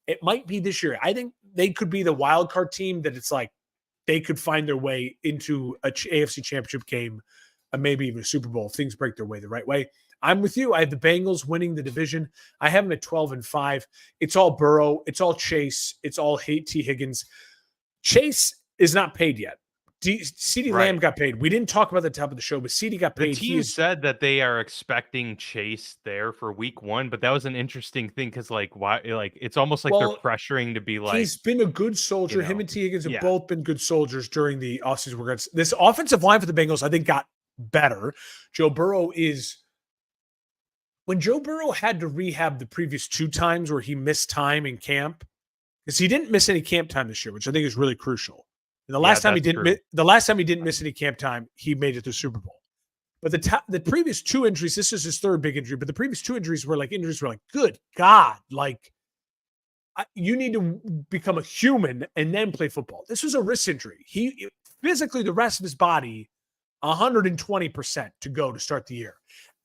It might be this year. I think they could be the wild card team that it's like they could find their way into a AFC championship game, maybe even a Super Bowl if things break their way the right way. I'm with you. I have the Bengals winning the division. I have them at 12-5. It's all Burrow. It's all Chase. It's all T. Higgins. Chase is not paid yet. CeeDee Lamb got paid. We didn't talk about the top of the show, but CeeDee got paid. The team said that they are expecting Chase there for week 1, but that was an interesting thing because, like, why? Like, it's almost like they're pressuring to be like. He's been a good soldier. Him and T. Higgins have both been good soldiers during the offseason. This offensive line for the Bengals, I think, got better. Joe Burrow is. When Joe Burrow had to rehab the previous 2 times where he missed time in camp, because he didn't miss any camp time this year, which I think is really crucial. And the last time he didn't miss any camp time, he made it to the Super Bowl. But the previous 2 injuries, this is his 3rd big injury, but the previous 2 injuries were like, good God, like you need to become a human and then play football. This was a wrist injury. He physically, the rest of his body, 120% to go to start the year.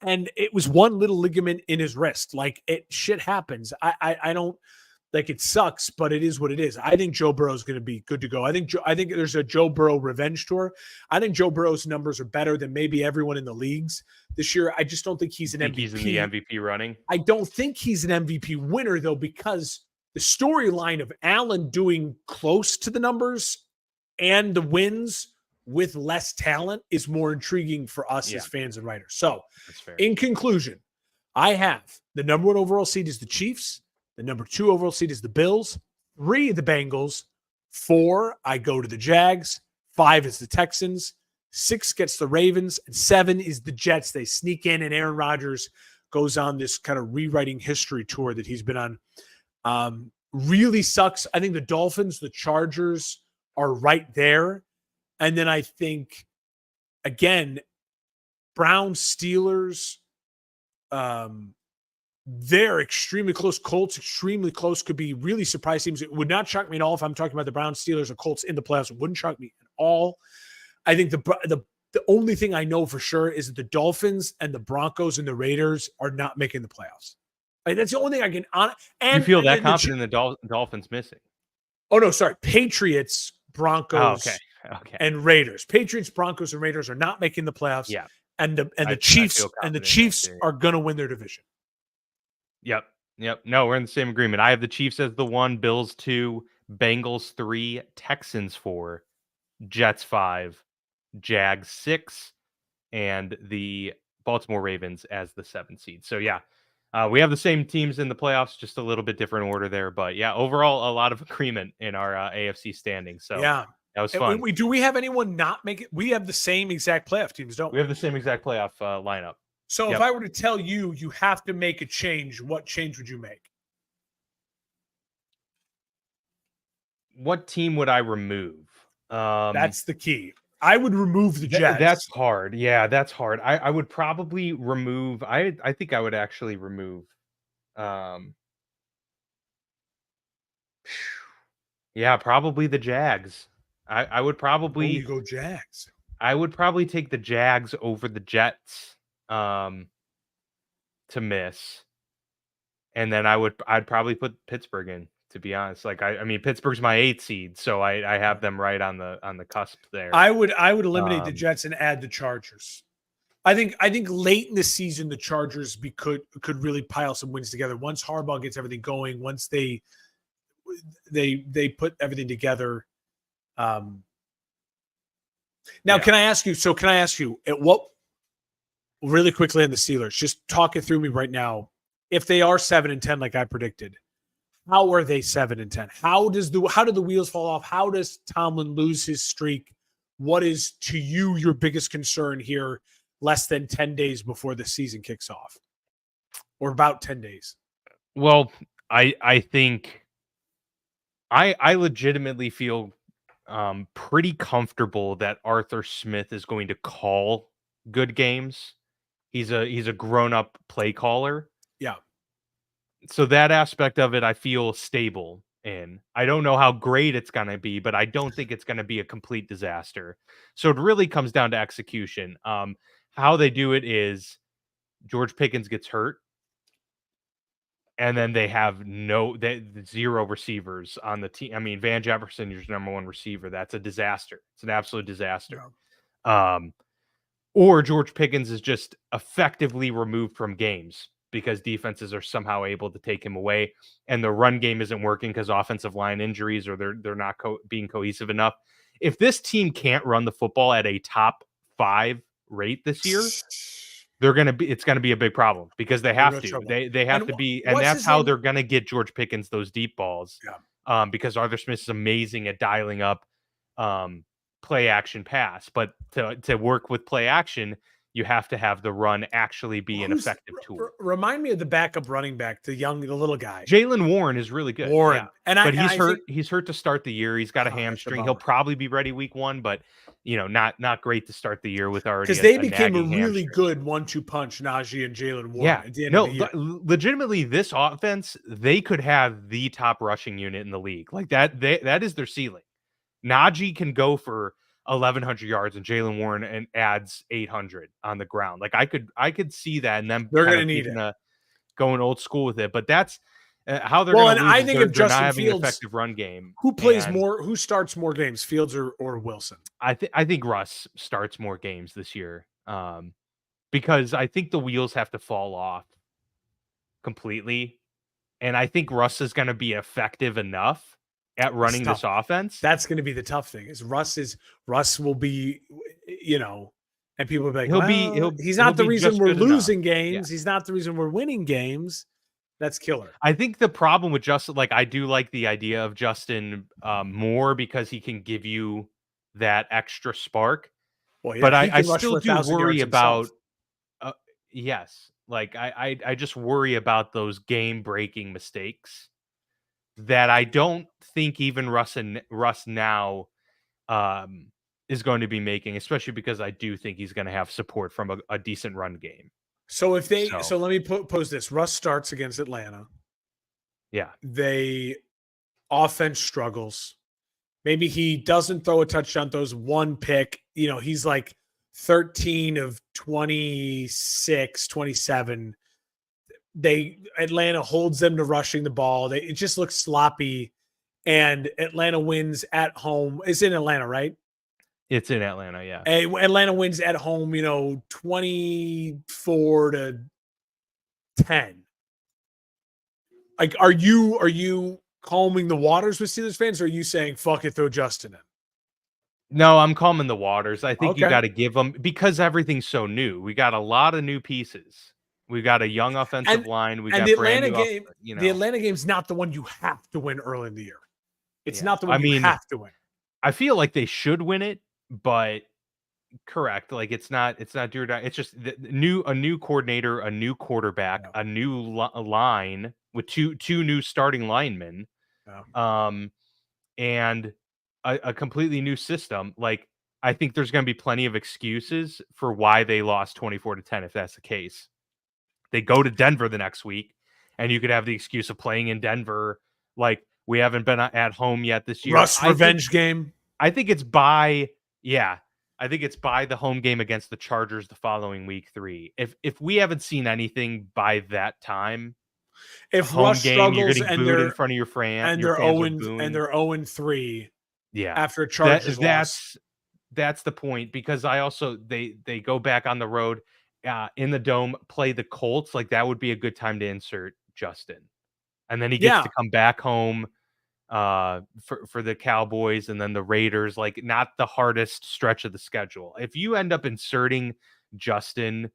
And it was one little ligament in his wrist. Like shit happens. I don't. Like, it sucks, but it is what it is. I think Joe Burrow is going to be good to go. I think there's a Joe Burrow revenge tour. I think Joe Burrow's numbers are better than maybe everyone in the leagues this year. I just don't think he's an MVP. He's in the MVP running. I don't think he's an MVP winner, though, because the storyline of Allen doing close to the numbers and the wins with less talent is more intriguing for us as fans and writers. So, in conclusion, I have the number 1 overall seed is the Chiefs. The number 2 overall seed is the Bills. 3, the Bengals. 4, I go to the Jags. 5 is the Texans. 6 gets the Ravens. And 7 is the Jets. They sneak in, and Aaron Rodgers goes on this kind of rewriting history tour that he's been on. Really sucks. I think the Dolphins, the Chargers are right there. And then I think, again, Browns, Steelers, they're extremely close. Colts, extremely close. Could be really surprising teams. It would not shock me at all if I'm talking about the Browns, Steelers, or Colts in the playoffs. It wouldn't shock me at all. I think the only thing I know for sure is that the Dolphins and the Broncos and the Raiders are not making the playoffs. Like, that's the only thing I can on. And you feel that confident in the Dolphins missing? Oh no, sorry. Patriots, Broncos, okay, and Raiders. Patriots, Broncos, and Raiders are not making the playoffs. Yeah, and the Chiefs are going to win their division. Yep. No, we're in the same agreement. I have the Chiefs as the 1, Bills 2, Bengals 3, Texans 4, Jets 5, Jags 6, and the Baltimore Ravens as the 7th seed. So we have the same teams in the playoffs, just a little bit different order there. But overall, a lot of agreement in our AFC standings. So that was fun. Do we have anyone not make it? We have the same exact playoff teams, don't we? We have the same exact playoff lineup. So if I were to tell you, you have to make a change, what change would you make? What team would I remove? That's the key. I would remove the Jets. That's hard. Yeah, that's hard. I would probably remove. I think I would actually remove. Probably the Jags. I would probably. You go Jags. I would probably take the Jags over the Jets. To miss, and then I'd probably put Pittsburgh in, to be honest. Like I mean Pittsburgh's my 8th seed, so I have them right on the cusp there. I would eliminate the Jets and add the Chargers. I think late in the season the Chargers could really pile some wins together once Harbaugh gets everything going. Once they put everything together. Now, can I ask you at what? Really quickly on the Steelers, just talk it through me right now. If they are 7-10, like I predicted, how are they 7-10? How do the wheels fall off? How does Tomlin lose his streak? What is to you your biggest concern here, less than 10 days before the season kicks off, or about 10 days? Well, I think I legitimately feel pretty comfortable that Arthur Smith is going to call good games. He's a grown-up play caller. Yeah. So that aspect of it, I feel stable in. I don't know how great it's gonna be, but I don't think it's gonna be a complete disaster. So it really comes down to execution. How they do it is George Pickens gets hurt, and then they have zero receivers on the team. I mean, Van Jefferson is your number one receiver. That's a disaster. It's an absolute disaster. Um, or George Pickens is just effectively removed from games because defenses are somehow able to take him away, and the run game isn't working because offensive line injuries or they're not being cohesive enough. If this team can't run the football at a top 5 rate this year, it's gonna be a big problem because they have to. They have to be, and that's how they're gonna get George Pickens those deep balls. Yeah. Because Arthur Smith is amazing at dialing up play action pass, but to work with play action, you have to have the run actually be an effective tool. Remind me of the backup running back, the little guy. Jaylen Warren is really good. Warren, yeah. But he's hurt. He's hurt to start the year. He's got a hamstring. He'll probably be ready week 1, but not great to start the year with already because they became a really hamstring. Good 1-2 punch, Najee and Jaylen Warren. Yeah, at the end of the year. Legitimately, this offense, they could have the top rushing unit in the league. Like that is their ceiling. Najee can go for 1,100 yards and Jaylen Warren adds 800 on the ground. Like I could see that, and then they're going to need it. Going old school with it. But that's how they're going to lose. I think if Justin not having Fields, an effective run game. Who plays more? Who starts more games, Fields or Wilson? I think Russ starts more games this year, because I think the wheels have to fall off completely, and I think Russ is going to be effective enough at running this offense. That's going to be the tough thing. Is Russ will be, and people will be like, he's not the reason we're losing games. Yeah. He's not the reason we're winning games. That's killer. I think the problem with Justin, like I do like the idea of Justin more because he can give you that extra spark. Well, yeah, but I still do worry about. Yes, like I just worry about those game-breaking mistakes that I don't think even Russ now is going to be making, especially because I do think he's going to have support from a decent run game. So if they, so let me pose this: Russ starts against Atlanta. Yeah, they offense struggles. Maybe he doesn't throw a touchdown, throws one pick. He's like 13 of 26, 27. Atlanta holds them to rushing the ball. It just looks sloppy, and Atlanta wins at home. It's in Atlanta, right? It's in Atlanta, yeah. Atlanta wins at home, 24-10. Like, are you calming the waters with Steelers fans, or are you saying fuck it, throw Justin in? No, I'm calming the waters. I think you got to give them, because everything's so new. We got a lot of new pieces. We got a young offensive line. We got the Atlanta game. The Atlanta game's not the one you have to win early in the year. It's not the one you have to win. I feel like they should win it, but correct. Like it's not do or die. It's just a new coordinator, a new quarterback, a new line with two new starting linemen, and a completely new system. Like I think there's going to be plenty of excuses for why they lost 24-10 if that's the case. They go to Denver the next week, and you could have the excuse of playing in Denver. Like we haven't been at home yet this year. Russ revenge game. I think it's by the home game against the Chargers the following week 3. If we haven't seen anything by that time, if home Russ game, you're getting booed in front of your fans, and they're 0-3 after a Chargers loss. That's the point, because I also they go back on the road in the dome, play the Colts. Like that would be a good time to insert Justin, and then he gets to come back home for the Cowboys and then the Raiders. Like not the hardest stretch of the schedule. If you end up inserting Justin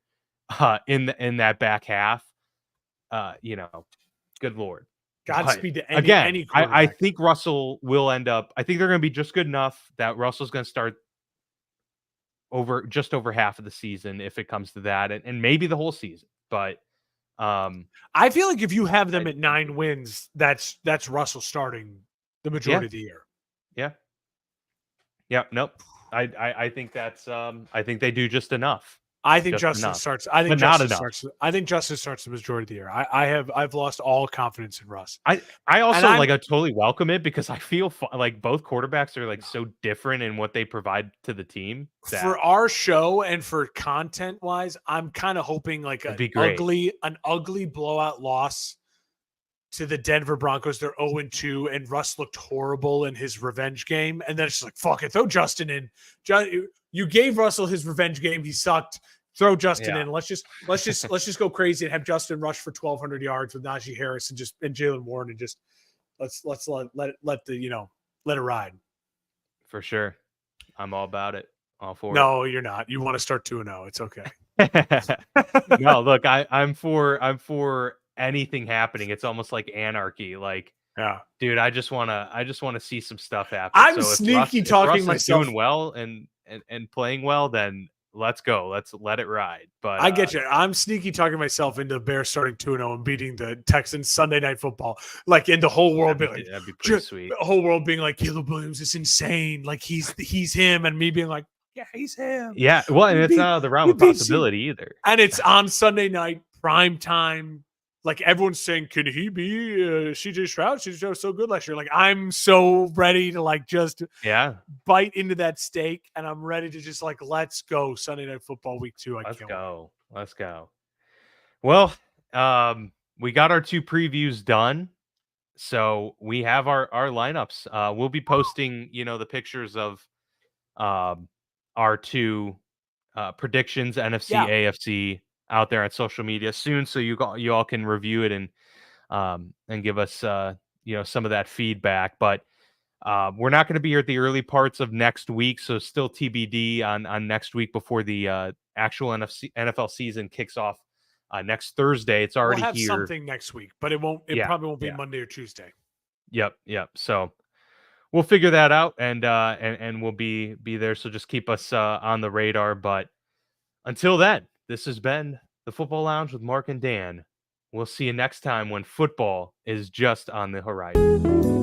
in that back half, good Lord, Godspeed to any I think Russell will end up. I think they're going to be just good enough that Russell's going to start just over half of the season if it comes to that, and maybe the whole season. But I feel like if you have them at 9 wins, that's Russell starting the majority of the year. Yeah. Nope. I think that's I think they do just enough. I think Just Justin enough, starts. I think but not Justin enough. starts. I think Justin starts the majority of the year. I've lost all confidence in Russ. I also I'm like I totally welcome it because I feel like both quarterbacks are like so different in what they provide to the team that for our show and for content wise, I'm kind of hoping like it'd an be great. ugly blowout loss to the Denver Broncos. They're 0-2, and Russ looked horrible in his revenge game. And then it's just like, fuck it, throw Justin in. You gave Russell his revenge game. He sucked. Throw Justin Yeah, in. Let's just go crazy and have Justin rush for 1,200 yards with Najee Harris and Jalen Warren and just let's let it ride. for sure. I'm all about it. All for No, you're not. You want to start 2-0. It's okay. it. No, look, I'm for anything happening. It's almost like anarchy. Like, Yeah. dude, I just wanna see some stuff happen. I'm So sneaky if talking Russ is myself. doing well and playing well, then let's go. Let's let it ride. But I get you. I'm sneaky talking myself into the Bears starting 2-0 and beating the Texans Sunday Night Football. Like, in the whole world being like, that'd be pretty sweet. the whole world being like, Caleb Williams is insane. Like, he's him, and me being like, yeah, he's him. Yeah, well, and We it's beat- not out of the realm we of beat possibility either. And it's on Sunday night, prime time. Like, everyone's saying, can he be CJ Stroud? CJ Stroud was so good last year. Like, I'm so ready to like just Yeah, bite into that steak, and I'm ready to just like, let's go Sunday Night Football week 2. let's go. Let's go. Well, we got our 2 previews done. So we have our lineups. We'll be posting, the pictures of our 2 predictions, NFC, Yeah. AFC, out there on social media soon, so you all can review it and give us some of that feedback. But we're not going to be here at the early parts of next week, so still TBD on next week before the actual NFL season kicks off next Thursday. It's already we'll have here. something next week, but it probably won't be Monday or Tuesday. Yep. So we'll figure that out, and we'll be there. So just keep us on the radar. But until then, this has been the Football Lounge with Mark and Dan. We'll see you next time when football is just on the horizon.